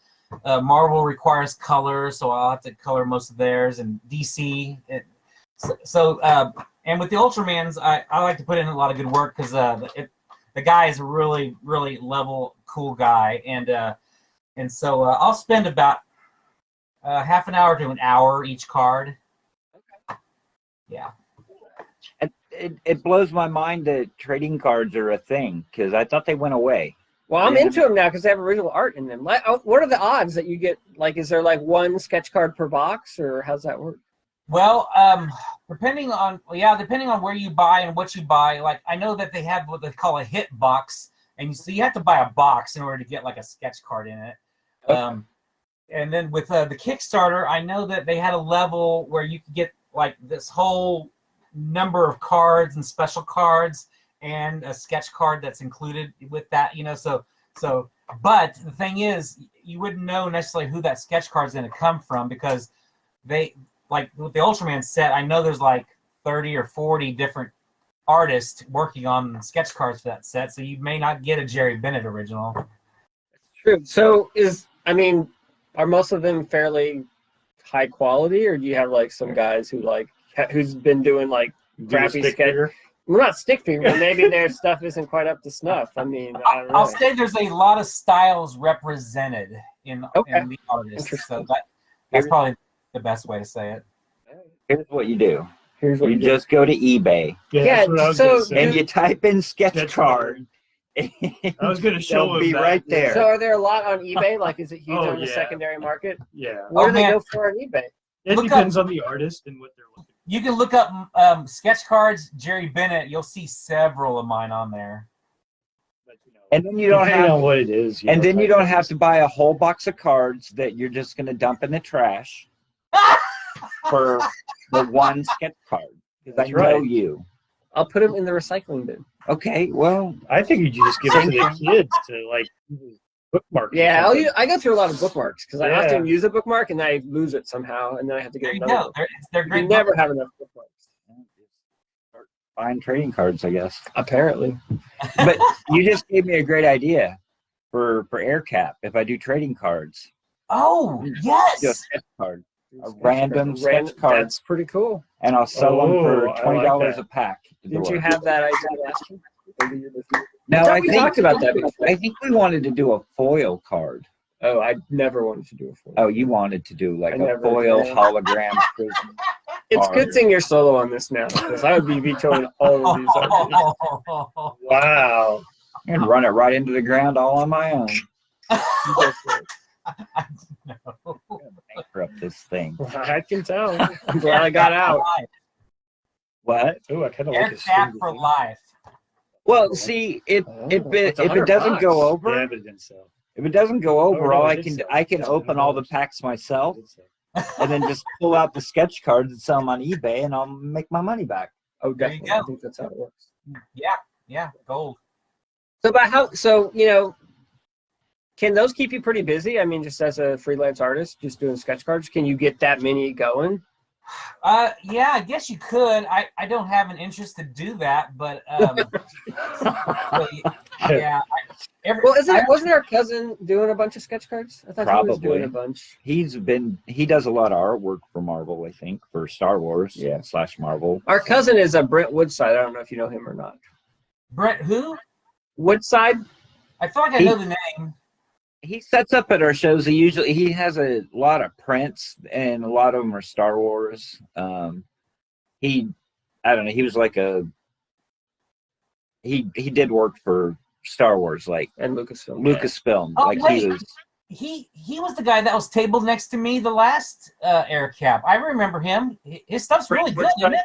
Marvel requires color, so I'll have to color most of theirs, and DC. And with the Ultramans, I like to put in a lot of good work because the guy is a really, really level, cool guy, and so I'll spend about half an hour to an hour each card. Okay. Yeah. It blows my mind that trading cards are a thing, because I thought they went away. Well, I'm Yeah. into them now because they have original art in them. What are the odds that you get? Like, is there like one sketch card per box, or how's that work? Well, depending on where you buy and what you buy. Like, I know that they have what they call a hit box, and so you have to buy a box in order to get like a sketch card in it. Okay. And then with the Kickstarter, I know that they had a level where you could get like this whole number of cards and special cards and a sketch card that's included with that. So but the thing is, you wouldn't know necessarily who that sketch card is going to come from, because they, like with the Ultraman set, I know there's like 30 or 40 different artists working on sketch cards for that set, so you may not get a Jerry Bennett original. True. So are most of them fairly high quality, or do you have like some guys who's been doing like crappy sketch? figure. Well, not stick figure, but maybe their stuff isn't quite up to snuff. I don't I'll know. say there's a lot of styles represented in the artists, Interesting. so that's probably the best way to say it. Here's what you do. Here's what You you do. just go to eBay Yeah, Yeah, that's what I was so- gonna say. and you type in sketch card, I was going to show They'll him be that. right there. So are there a lot on eBay? Like, is it huge Oh, on the yeah. secondary market? Yeah. What Oh, do they man. go for on eBay? It Look depends on the artist and what they're looking You can look up sketch cards, Jerry Bennett. You'll see several of mine on there. for. But, you know, And then you don't depending have on what it is. and then you type don't of- have to buy a whole box of cards that you're just going to dump in the trash for the one sketch card. Because I That's know right. you. I'll put them in the recycling bin. Okay, well, I think you just give it to the kids to like bookmark. Yeah, I go through a lot of bookmarks because I Yeah. often use a bookmark and I lose it somehow, and then I have to There get you another go. one. They're You great. never have enough bookmarks. buying trading cards, I guess. Apparently. But you just gave me a great idea for air cap. If I do trading cards, Oh, do a yes. sketch card, a random sketch card, That's pretty cool. and I'll sell them for Oh, I $20 like that. a pack. at the Didn't you door. have that idea last year? No, I I we think talked about that before. I think we wanted to do a foil card. Oh, I never wanted to do a full. Oh, you wanted to do like I a never foil did. hologram prism. It's card. good thing you're solo on this now because I would be vetoing all of these ideas. Wow. And run it right into the ground all on my own. Bankrupt this thing. I can tell. I'm glad I got out. What? Oh, I kind of like Air his cap finger for thing. life. Well, see, if it's it $100 doesn't go Yeah, over, but it didn't sell. if it doesn't go over, no, all it I did can sell. I can It's open all the $100. packs myself It did sell. and then just pull out the sketch cards and sell them on eBay, and I'll make my money back. Oh, There you definitely. I go. think that's how it works. Yeah, gold. So, about how? So, you know, can those keep you pretty busy? I mean, just as a freelance artist, just doing sketch cards, can you get that many going? Yeah, I guess you could. I don't have an interest to do that, but yeah. Well, wasn't our cousin doing a bunch of sketch cards? I thought he was doing a bunch. He does a lot of artwork for Marvel, I think, for Star Wars / Marvel. Our cousin is a Brent Woodside. I don't know if you know him or not. Brett, who? Woodside? I feel like I know the name. He sets up at our shows. He has a lot of prints, and a lot of them are Star Wars. I don't know. He was like he did work for Star Wars, like And Lucasfilm. Lucasfilm. Oh, like wait. he was He was the guy that was tabled next to me the last air cap. I remember him. His stuff's really good, isn't it?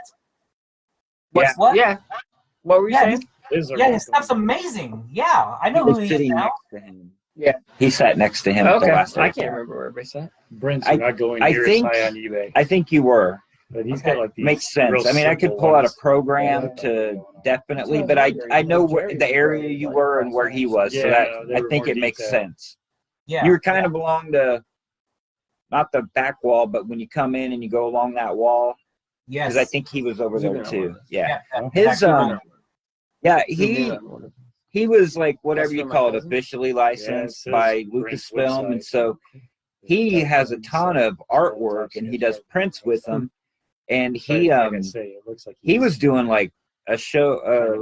Yeah. What? Yeah. What were you saying? Yeah, his stuff's amazing. Yeah, I know who he is sitting now. next to him. Yeah. He sat next to him. At the Okay. last I air can't cap. remember where everybody's at. Brent's I- not going I near think- as high on eBay, I think you were. but he's Okay. got like these Makes sense. real I mean, I could simple pull out a ones. program to definitely, but I know where the area you were and where he was, so Yeah, that they I were think more it makes detailed. sense. Yeah. You were kind of along not the back wall, but when you come in and you go along that wall, Yes. because I think he was over there too. Yeah, His yeah, he was like whatever That's you from my call it, cousin? officially Yeah, it licensed says by Brent's Lucasfilm, website. and so he has a ton of artwork and he does prints with them, and But he like I say, it looks like he was doing like a show a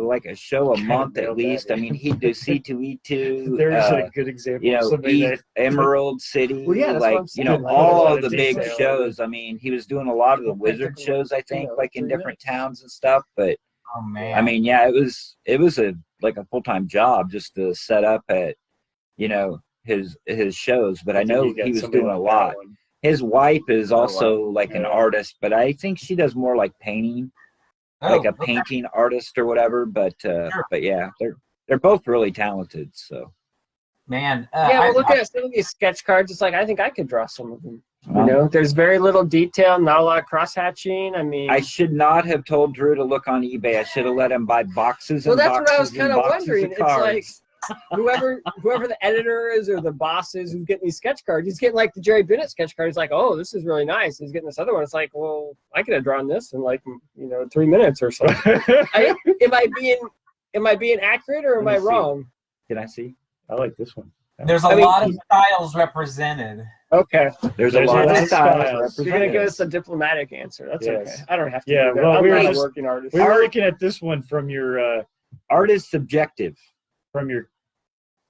Kinda month at nailed least. that I mean, he'd do C2E2, There's a good example of somebody that Emerald City, Well, yeah, that's what like I'm saying. Like, all a lot of of the big detail. shows. I mean, he was doing a lot of the Wizard shows, I think, like in different towns and stuff. But Oh man. I mean, yeah, it was a full-time job just to set up at his shows. But I know think he got was somebody doing a like that lot. one. His wife is wow. also like an Yeah. artist, but I think she does more like painting, like a painting artist or whatever. But yeah, they're both really talented. So Man. Yeah, well, look at some of these sketch cards. It's like, I think I could draw some of them. You um, know, there's very little detail, not a lot of cross-hatching. I mean, I should not have told Drew to look on eBay. I should have let him buy boxes and well, that's boxes what I was and kind of boxes wondering. of cards. It's like whoever the editor is or the boss is who's getting these sketch cards, he's getting like the Jerry Bennett sketch card. He's like, oh, this is really nice. He's getting this other one. It's like, well, I could have drawn this in like 3 minutes or so. Am I being accurate or am Let I me see. wrong? Can I see? I like this one. There's a lot of styles represented. Okay, There's a There's lot a lot of of styles. styles. you're gonna give us a diplomatic answer. That's Yes. okay. I don't have to. Yeah, do that. well, I'm we were not a just- working artist. We were looking at this one from your Art is subjective.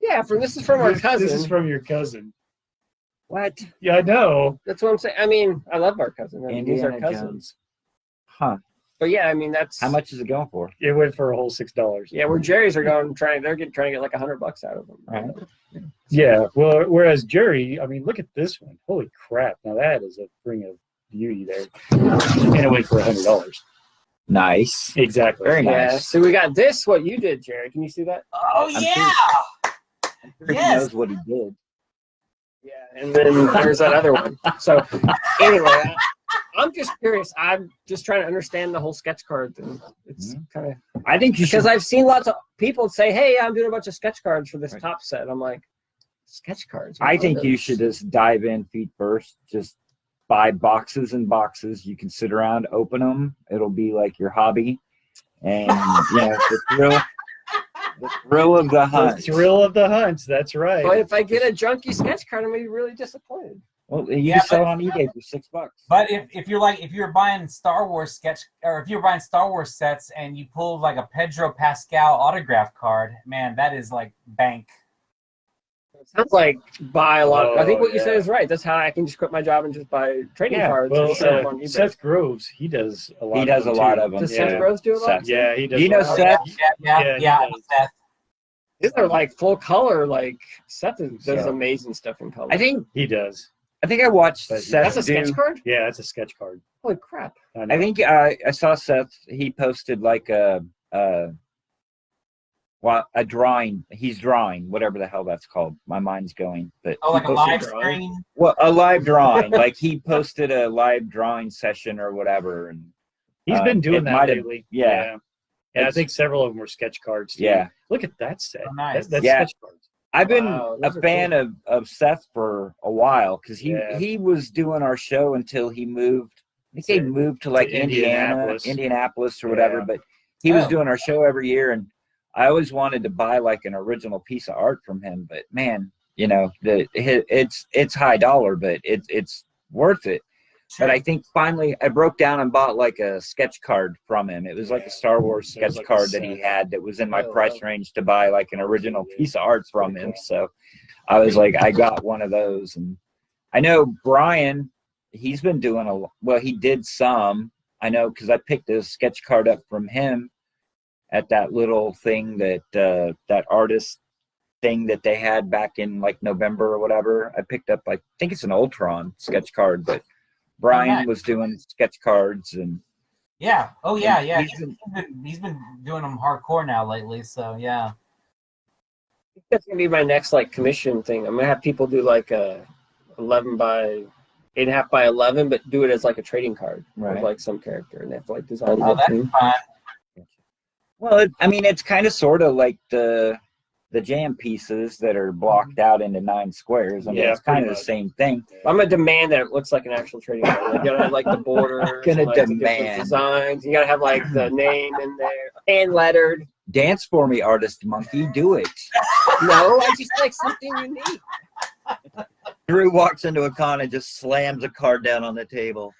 Yeah, this is from our cousin. This is from your cousin. What? Yeah, I know. That's what I'm saying. I mean, I love our cousin. I mean, he's our Indiana cousin. Jones. Huh. But yeah, I mean that's How much is it going for? It went for a whole $6. Yeah, where Jerry's are going trying to get like $100 out of them. Right. Yeah. Well, whereas Jerry, I mean, look at this one. Holy crap! Now that is a ring of beauty there, and it went for $100. Nice. Exactly. Very Yeah. nice. So we got this. What you did, Jerry? Can you see that? Oh I'm yeah. He Yes. knows what he did. Yeah. And then there's that other one. So anyway, I'm just curious. I'm just trying to understand the whole sketch card thing. It's kind of I think you because should. I've seen lots of people say, "Hey, I'm doing a bunch of sketch cards for this Right. top set." I'm like, sketch cards. I What think are you those? should just dive in feet first. Just buy boxes and boxes. You can sit around, open them. It'll be like your hobby, and the thrill of the The hunt. thrill of the hunt. That's right. But if I get a junky sketch card, I'm gonna be really disappointed. Well, you Yeah, can sell it on eBay for $6. But if you're buying Star Wars Star Wars sets and you pull like a Pedro Pascal autograph card, man, that is like bank. It sounds like buy a lot. I think Oh, what you said yeah. is right. That's how I can just quit my job and just buy trading cards. Well, and set them on eBay. Seth Groves, he does a lot. He does a lot of them. Does Yeah. Seth Groves do a lot? Seth. Yeah, he does. You a know lot. Seth? Yeah, he does. Seth. These are like full color. Like Seth does Yeah. amazing stuff in color. I think He does. I watched But Seth that's a sketch do. card. Yeah, that's a sketch card. Holy crap! know. I think I saw Seth. He posted like a drawing. He's drawing whatever the hell that's called. My mind's going. But Oh, like a posted live drawing. stream. well, a live drawing. Like he posted a live drawing session or whatever, and He's been doing it that might have- lately. yeah. And I It's- think several of them were sketch cards. Too. Yeah. Look at that set. Oh, nice. That's Yeah. sketch cards. I've been Wow, a those are fan of Seth for a while because Yeah. he was doing our show until he moved. I think they moved to like To Indianapolis. Indianapolis or whatever. Yeah. But he was Oh. doing our show every year, and I always wanted to buy like an original piece of art from him. But man, it's high dollar, but it's worth it. But I think finally I broke down and bought like a sketch card from him. It was like a Star Wars It was sketch like a card that he set. had that was in my Oh, price wow. range to buy like an original piece of art from him. So I was like, I got one of those. And I know Brian, he's been doing he did some. I know because I picked a sketch card up from him at that little thing that artist thing that they had back in like November or whatever. I picked up, I think it's an Ultron sketch card, but Brian nice. was doing sketch cards and Yeah. Oh yeah, And yeah. he's He's been doing them hardcore now lately. So yeah. That's gonna be my next like commission thing. I'm gonna have people do like a 11 by 8.5 by 11, but do it as like a trading card Right. of like some character, and they have to like design Oh, it. that's too. fun. well, it's kind of sort of like the jam pieces that are blocked out into 9 squares. I mean, Yeah, it's kind of pretty the much. same thing. I'm gonna demand that it looks like an actual trading card. Like, you gotta have like the borders, Gonna and, like, the different demand. designs. You gotta have like the name in there, hand lettered. Dance for me, artist monkey. Do it. No, I just like something unique. Drew walks into a con and just slams a card down on the table.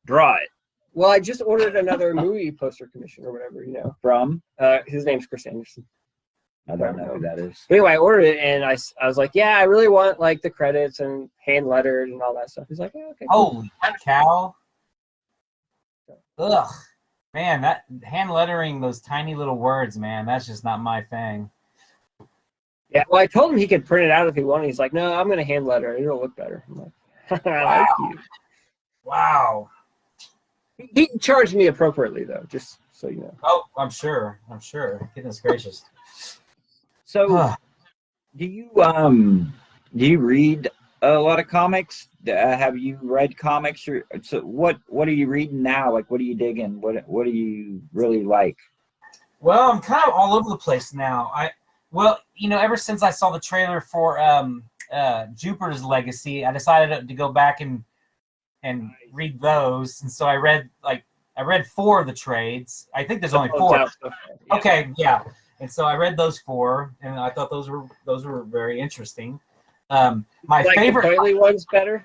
Draw it. Well, I just ordered another movie poster commission or whatever. From? His name's Chris Anderson. I don't know who that is. But anyway, I ordered it, and I was like, yeah, I really want like the credits and hand lettered and all that stuff. He's like, yeah, okay. cool. Holy cow. Ugh. Man, that hand lettering those tiny little words, man, that's just not my thing. Yeah, well, I told him he could print it out if he wanted. He's like, no, I'm gonna hand letter it. It'll look better. I'm like, I like you. Wow. He charged me appropriately though, just so you know. Oh, I'm sure. Goodness gracious. So, Ugh. do you read a lot of comics? Have you read comics? So what are you reading now? Like, what are you digging? What do you really like? Well, I'm kind of all over the place now. Ever since I saw the trailer for Jupiter's Legacy, I decided to go back and read those. And so I read 4 of the trades. I think there's only 4. Okay, yeah. And so I read those 4, and I thought those were very interesting. My Like favorite, the Coily one's better.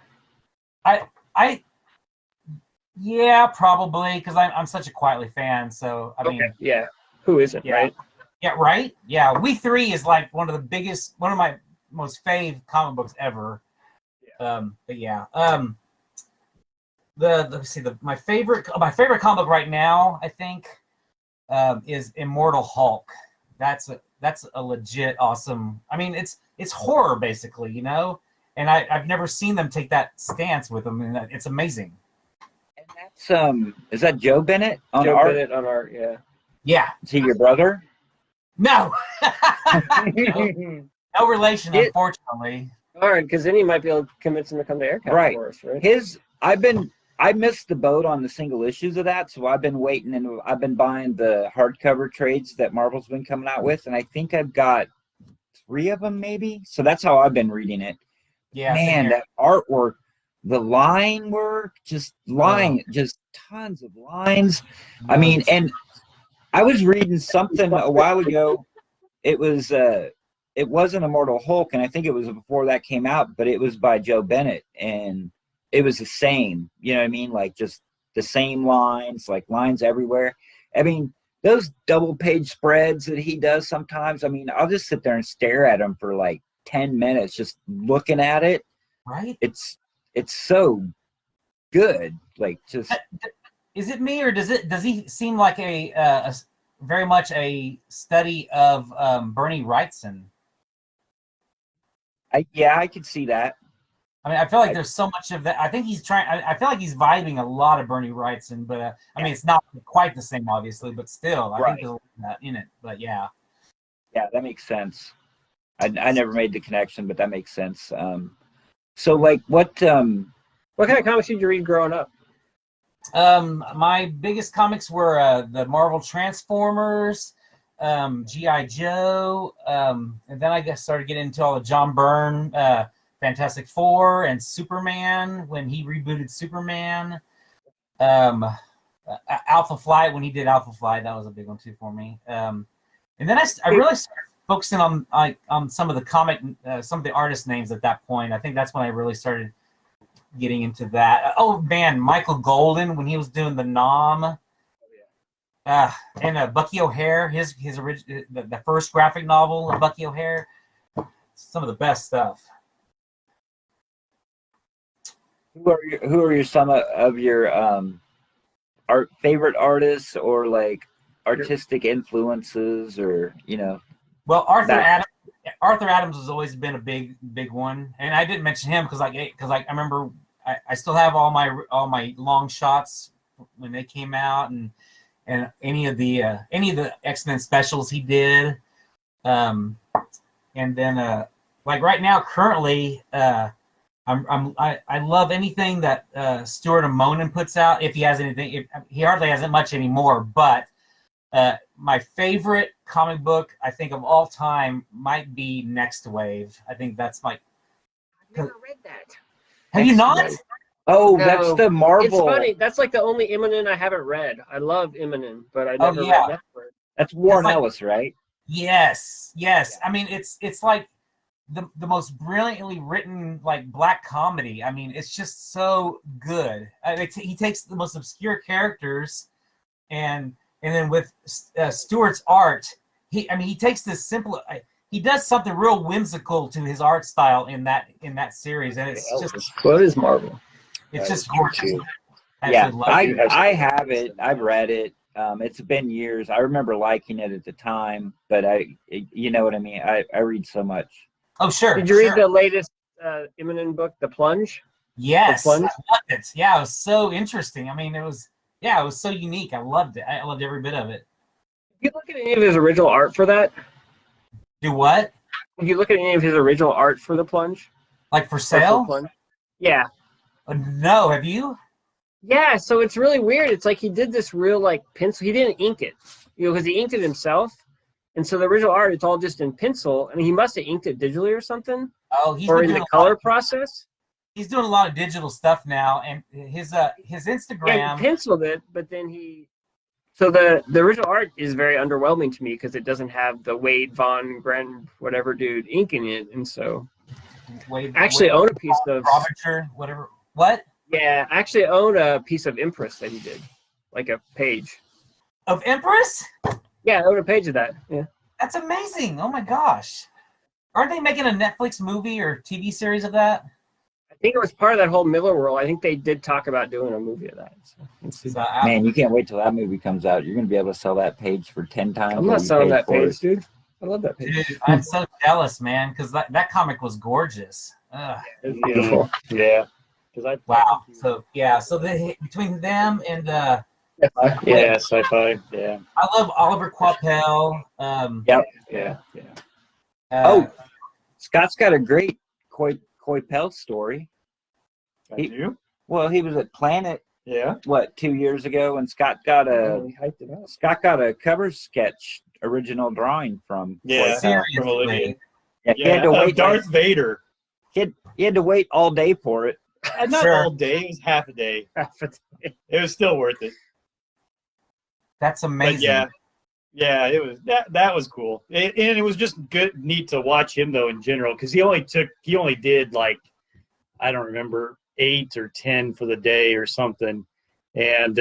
yeah, probably because I'm such a Quietly fan. So I mean, Yeah. Who isn't, Yeah. right? yeah, right, yeah. We 3 is like one of my most fave comic books ever. But yeah, my favorite comic book right now, I think, is Immortal Hulk. That's a legit awesome. I mean, it's horror basically, you know, and I've never seen them take that stance with them, and it's amazing. And that's is that Joe Bennett on Joe art? Bennett on art, yeah. Yeah. Is he your brother? No. No relation, unfortunately. All right, because then you might be able to convince him to come to AirCap Right. for us, right? I missed the boat on the single issues of that, so I've been waiting, and I've been buying the hardcover trades that Marvel's been coming out with, and I think I've got 3 of them maybe. So that's how I've been reading it. Yeah. Man, that artwork, the line work, just tons of lines. I mean, and I was reading something a while ago. It wasn't Immortal Hulk, and I think it was before that came out, but it was by Joe Bennett, and it was the same, you know what I mean? Like just the same lines, like lines everywhere. I mean, those double page spreads that he does sometimes, I mean, I'll just sit there and stare at them for like 10 minutes just looking at it. Right? It's so good. Like just Is it me, or does he seem like a very much a study of Bernie Wrightson? I could see that. I mean, I feel like there's so much of that. I think he's trying. I feel like he's vibing a lot of Bernie Wrightson, but I mean, it's not quite the same, obviously, but still, I think there's a lot of that in it. But yeah. Yeah, that makes sense. I never made the connection, but that makes sense. So, like, what kind of comics did you read growing up? My biggest comics were the Marvel Transformers, G.I. Joe, and then I guess started getting into all the John Byrne, Fantastic Four, and Superman when he rebooted Superman. Alpha Flight, when he did Alpha Flight, that was a big one too for me. And then I really started focusing on some of the some of the artist names at that point. I think that's when I really started getting into that. Oh man, Michael Golden when he was doing the Nom, and Bucky O'Hare, his original the first graphic novel of Bucky O'Hare. Some of the best stuff. who are some of your favorite artists, or like artistic influences, or you know? Well, Arthur Adams has always been a big one, and I didn't mention him because I remember I still have all my long shots when they came out, and any of the X-Men specials he did, and then like right now currently I love anything that Stuart Immonen puts out, if he has anything. He hardly hasn't much anymore, but my favorite comic book, I think, of all time might be Next Wave. I think that's my... I've never read that. Have you not? Oh, No. that's the Marvel. It's funny. That's like the only Immonen I haven't read. I love Immonen, but I never read that word. That's Warren Ellis, right? Yes. I mean, it's like the most brilliantly written like black comedy. I mean, it's just so good. He takes the most obscure characters, and then with Stewart's art, he takes this simple. He does something real whimsical to his art style in that series, and it's just what is Marvel? It's just gorgeous. Yeah, I have it. I've read it. It's been years. I remember liking it at the time, but you know what I mean. I read so much. Oh sure. Did you read the latest Immonen book, The Plunge? Yes, The Plunge? I loved it. Yeah, it was so interesting. I mean, it was so unique. I loved it. I loved every bit of it. Did you look at any of his original art for that? Do what? Did you look at any of his original art for The Plunge? Like for sale? Yeah. No, have you? Yeah, so it's really weird. It's like he did this real like pencil. He didn't ink it, because he inked it himself. And so the original art, it's all just in pencil. I mean, he must have inked it digitally or something. Oh, or in the color process. He's doing a lot of digital stuff now, and his Instagram. Yeah, he penciled it, but then So the original art is very underwhelming to me because it doesn't have the Wade Von Gren whatever dude inking it, and so. I actually own a piece of whatever. What? Yeah, I actually own a piece of Empress that he did, like a page. Of Empress? Yeah, I own a page of that. Yeah. That's amazing! Oh my gosh, aren't they making a Netflix movie or TV series of that? I think it was part of that whole Miller world. I think they did talk about doing a movie of that. So, Man, you can't wait till that movie comes out. You're gonna be able to sell that page for 10 times. I'm not selling that page, dude. I love that page. Dude, I'm so jealous, man, because that comic was gorgeous. Ugh. It's beautiful. Yeah. Wow. So between them and yeah, sci-fi. Yeah. I love Oliver Coipel. Yep. Yeah. Scott's got a great Coipel story. I do. Well, he was at Planet. Yeah. What, 2 years ago, and Scott got Really hyped it up. a cover sketch original drawing from Yeah. Coipel. From Olivia. Yeah, he had to wait. Darth Vader. He had to wait all day for it. Not Sure. all day. It was half a day. It was still worth it. That's amazing. But yeah, it was that was cool, and it was just neat to watch him though in general because he only did like I don't remember 8 or 10 for the day or something, and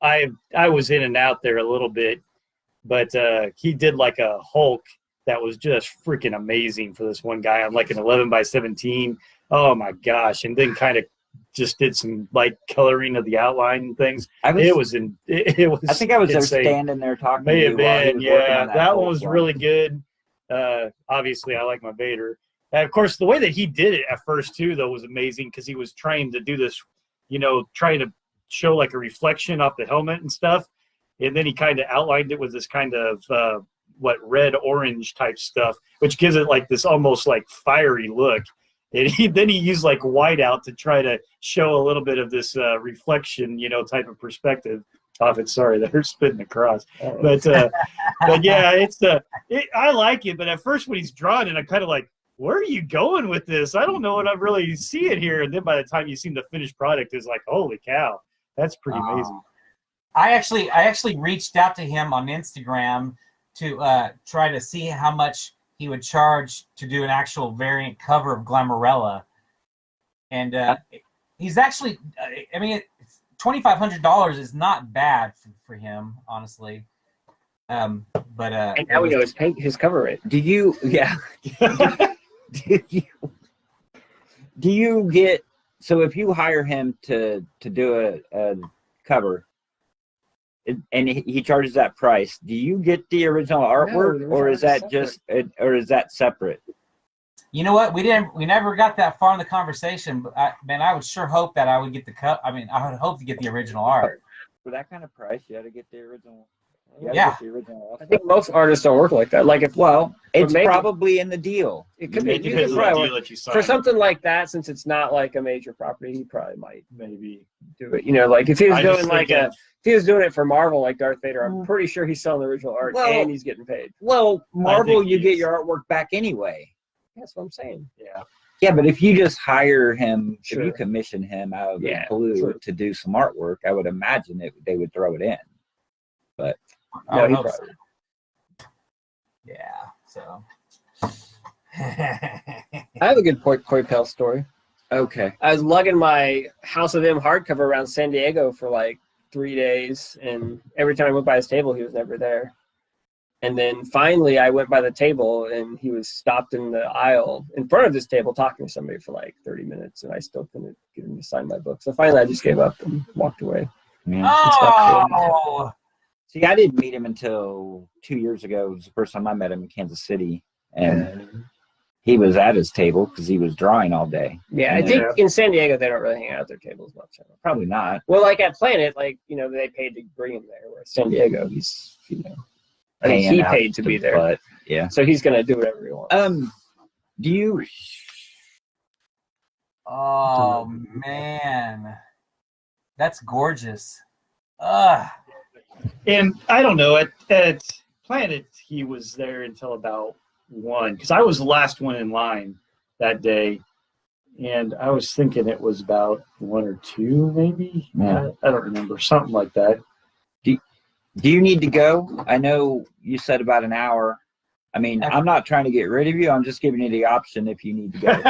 I was in and out there a little bit, but he did like a Hulk that was just freaking amazing for this one guy on like an 11x17. Oh my gosh, and then kind of just did some like coloring of the outline and things. It was. I think I was there standing there talking. May have been, yeah. That one was one. really good. Obviously, I like my Vader. And of course, the way that he did it at first too, though, was amazing because he was trying to do this, trying to show like a reflection off the helmet and stuff, and then he kind of outlined it with this kind of red orange type stuff, which gives it like this almost like fiery look. And then he used like whiteout to try to show a little bit of this reflection, type of perspective off it. Sorry, they're spitting across. But yeah, I like it. But at first when he's drawing it, I'm kind of like, where are you going with this? I don't know what I really see it here. And then by the time you see the finished product, it's like, holy cow, that's pretty amazing. I actually reached out to him on Instagram to try to see how much he would charge to do an actual variant cover of Glamourella, and he's actually, $2,500 is not bad for him, honestly. But and now we know his cover rate. Do you get, so if you hire him to do a cover and he charges that price, do you get the original artwork? No, or is that separate? You know what? We never got that far in the conversation, but I would sure hope that I would get I would hope to get the original art. For that kind of price, you got to get the original. Yeah. I think most artists don't work like that. Like it's probably in the deal. It could be. It depends on the deal that you sign. For something like that, since it's not like a major property, he probably might maybe do it. Like if he was doing if he was doing it for Marvel, like Darth Vader, I'm pretty sure he's selling the original art and he's getting paid. Well, Marvel, you get your artwork back anyway. That's what I'm saying. Yeah. Yeah, but if you just hire him, Sure. if you commission him out of the blue true. to do some artwork, I would imagine they would throw it in. But No, he hope probably. so. Yeah. So. I have a good Coipel story. okay. I was lugging my House of M hardcover around San Diego for like 3 days, and every time I went by his table, he was never there. And then finally, I went by the table, and he was stopped in the aisle in front of this table talking to somebody for like 30 minutes, and I still couldn't get him to sign my book. So finally, I just gave up and walked away. Yeah. Oh. See, I didn't meet him until 2 years ago. It was the first time I met him in Kansas City, and he was at his table because he was drawing all day. Yeah, I think in San Diego they don't really hang out at their tables much. Probably not. Well, like at Planet, they paid to bring him there. Where San Diego, he's I think he paid to be there. But, yeah. So he's gonna do whatever he wants. Do you? Oh man, that's gorgeous. And I don't know, at Planet, he was there until about 1, because I was the last one in line that day, and I was thinking it was about 1 or 2, maybe. Yeah. I don't remember, something like that. Do you need to go? I know you said about an hour. I mean, I'm not trying to get rid of you. I'm just giving you the option if you need to go.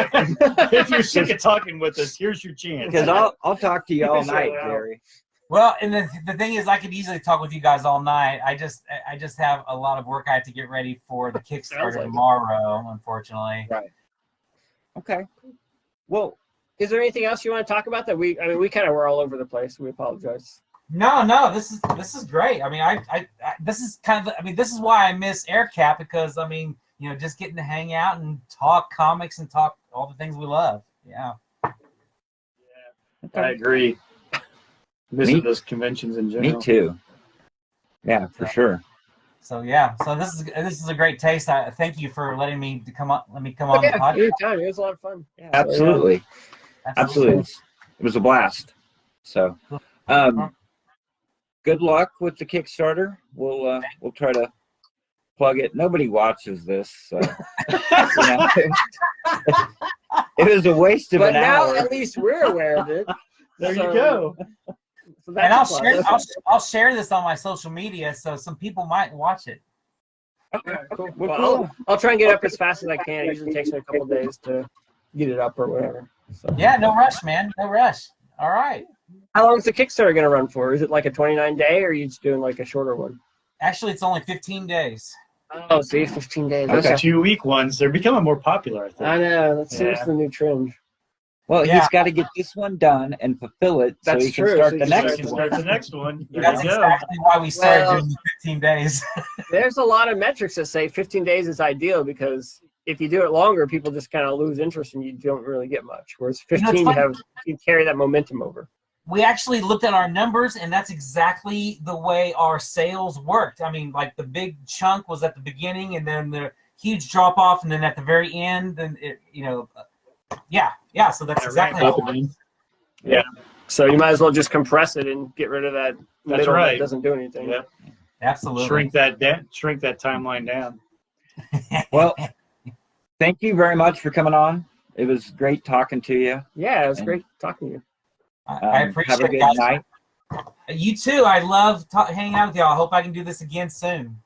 If you're sick of talking with us, here's your chance. Because I'll talk to you all night, Gary. Well, and the thing is, I could easily talk with you guys all night. I just have a lot of work I have to get ready for the Kickstarter tomorrow, unfortunately. Right. Okay. Well, Is there anything else you want to talk about that we kind of were all over the place. We apologize. No, this is great. I mean, this is kind of, I mean, this is why I miss AirCap, because I mean, you know, just getting to hang out and talk comics and talk all the things we love. Yeah. I agree. Missing those conventions in general. Me too. Yeah, for sure. So yeah, so this is a great taste. I thank you for letting me come on. Let me come on the Yeah, podcast. anytime. It was a lot of fun. Yeah, Absolutely. Absolutely. It was a blast. So, good luck with the Kickstarter. We'll try to plug it. Nobody watches this, so you know, it was a waste of But an now hour. at least we're aware of it. There you go. So And that's I'll share this on my social media, so some people might watch it. Okay, cool. Well, Well, I'll try and get up as fast as I can. It usually takes me a couple days to get it up or whatever. So. Yeah, no rush, man. No rush. All right. How long is the Kickstarter going to run for? Is it like a 29-day, or are you just doing like a shorter one? Actually, it's only 15 days. Oh, see, 15 days. Okay. Those 2-week ones, they're becoming more popular, I think. I know. That seems Yeah. the new trend. Well, Yeah. he's got to get this one done and fulfill it so That's he can true. start So the you next can one. Start the next one. There That's you go. exactly why we started Well- doing the 15 days. There's a lot of metrics that say 15 days is ideal, because if you do it longer, people just kind of lose interest and you don't really get much. Whereas 15, you carry that momentum over. We actually looked at our numbers, and that's exactly the way our sales worked. I mean, like the big chunk was at the beginning, and then the huge drop off, and then at the very end, and it, you know, yeah. So that's exactly how it works. Yeah. So you might as well just compress it and get rid of that That's middle right. that doesn't do anything. Yeah. Absolutely. Shrink that timeline down. Well, thank you very much for coming on. It was great talking to you. Yeah, it was great talking to you. I appreciate Have a it, good guys. night. You too. I love hanging out with y'all. I hope I can do this again soon.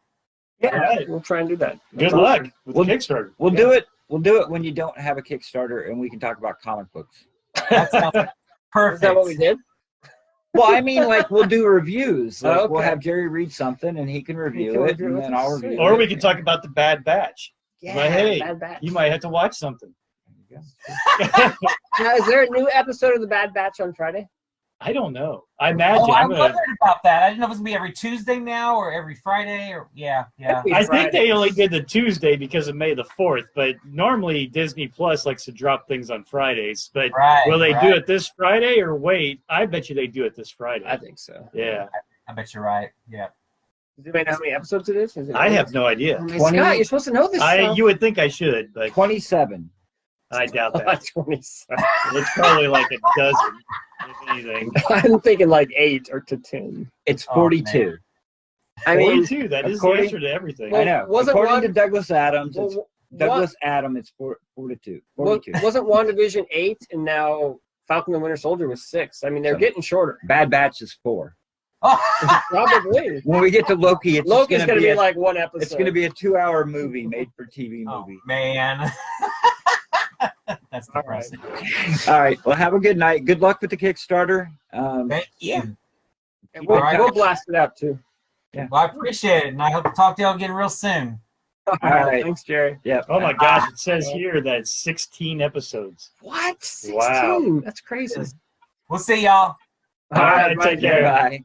Yeah, All right. we'll try and do that. Good That's luck awesome. with Well, Kickstarter. We'll do it. We'll do it when you don't have a Kickstarter and we can talk about comic books. That sounds Is perfect. that what we did? Well, I mean, like we'll do reviews. Like we'll Okay. have Jerry read something and he can review can it, review and it. then I'll review Or it. we can talk about the Bad Batch. Yeah, But hey, Bad Batch. you might have to watch something. Now, is there a new episode of the Bad Batch on Friday? I don't know. I imagine. I I'm gonna, wondered about that. I didn't know if it was gonna be every Tuesday now or every Friday or yeah. I think they only did the Tuesday because of May the 4th, but normally Disney Plus likes to drop things on Fridays. But Right. will they right. do it this Friday or wait? I bet you they do it this Friday. I think so. Yeah. I bet you're right. Yeah. Does anybody know how many episodes it is? I have no idea. Oh, 20 Scott, you're supposed to know this stuff. You would think I should, but 27. I doubt that. 27. It's probably like a dozen, if anything. I'm thinking like 8 or to 10. It's Oh, 42. I mean, 42, that is the according- answer to everything. I know. wasn't According one- to Douglas Adams, it's well, Douglas Adams. It's 42. Wa- 42. wasn't WandaVision 8 and now Falcon and the Winter Soldier was 6? I mean, they're So- getting shorter. Bad Batch is 4. Oh, Probably. When we get to Loki, it's Loki's going going to be a, like one episode. it's going to be a 2-hour movie made for TV oh, movie. man. That's All right. depressing. All right. Well, have a good night. Good luck with the Kickstarter. Thank you. And we'll, All right. we'll blast it out too. Well, I appreciate it, and I hope to talk to y'all again real soon. All right. Thanks, Jerry. Yep. Oh my gosh, it says here that it's 16 episodes. What? 16? Wow. That's crazy. We'll see y'all. All right, take care. Bye.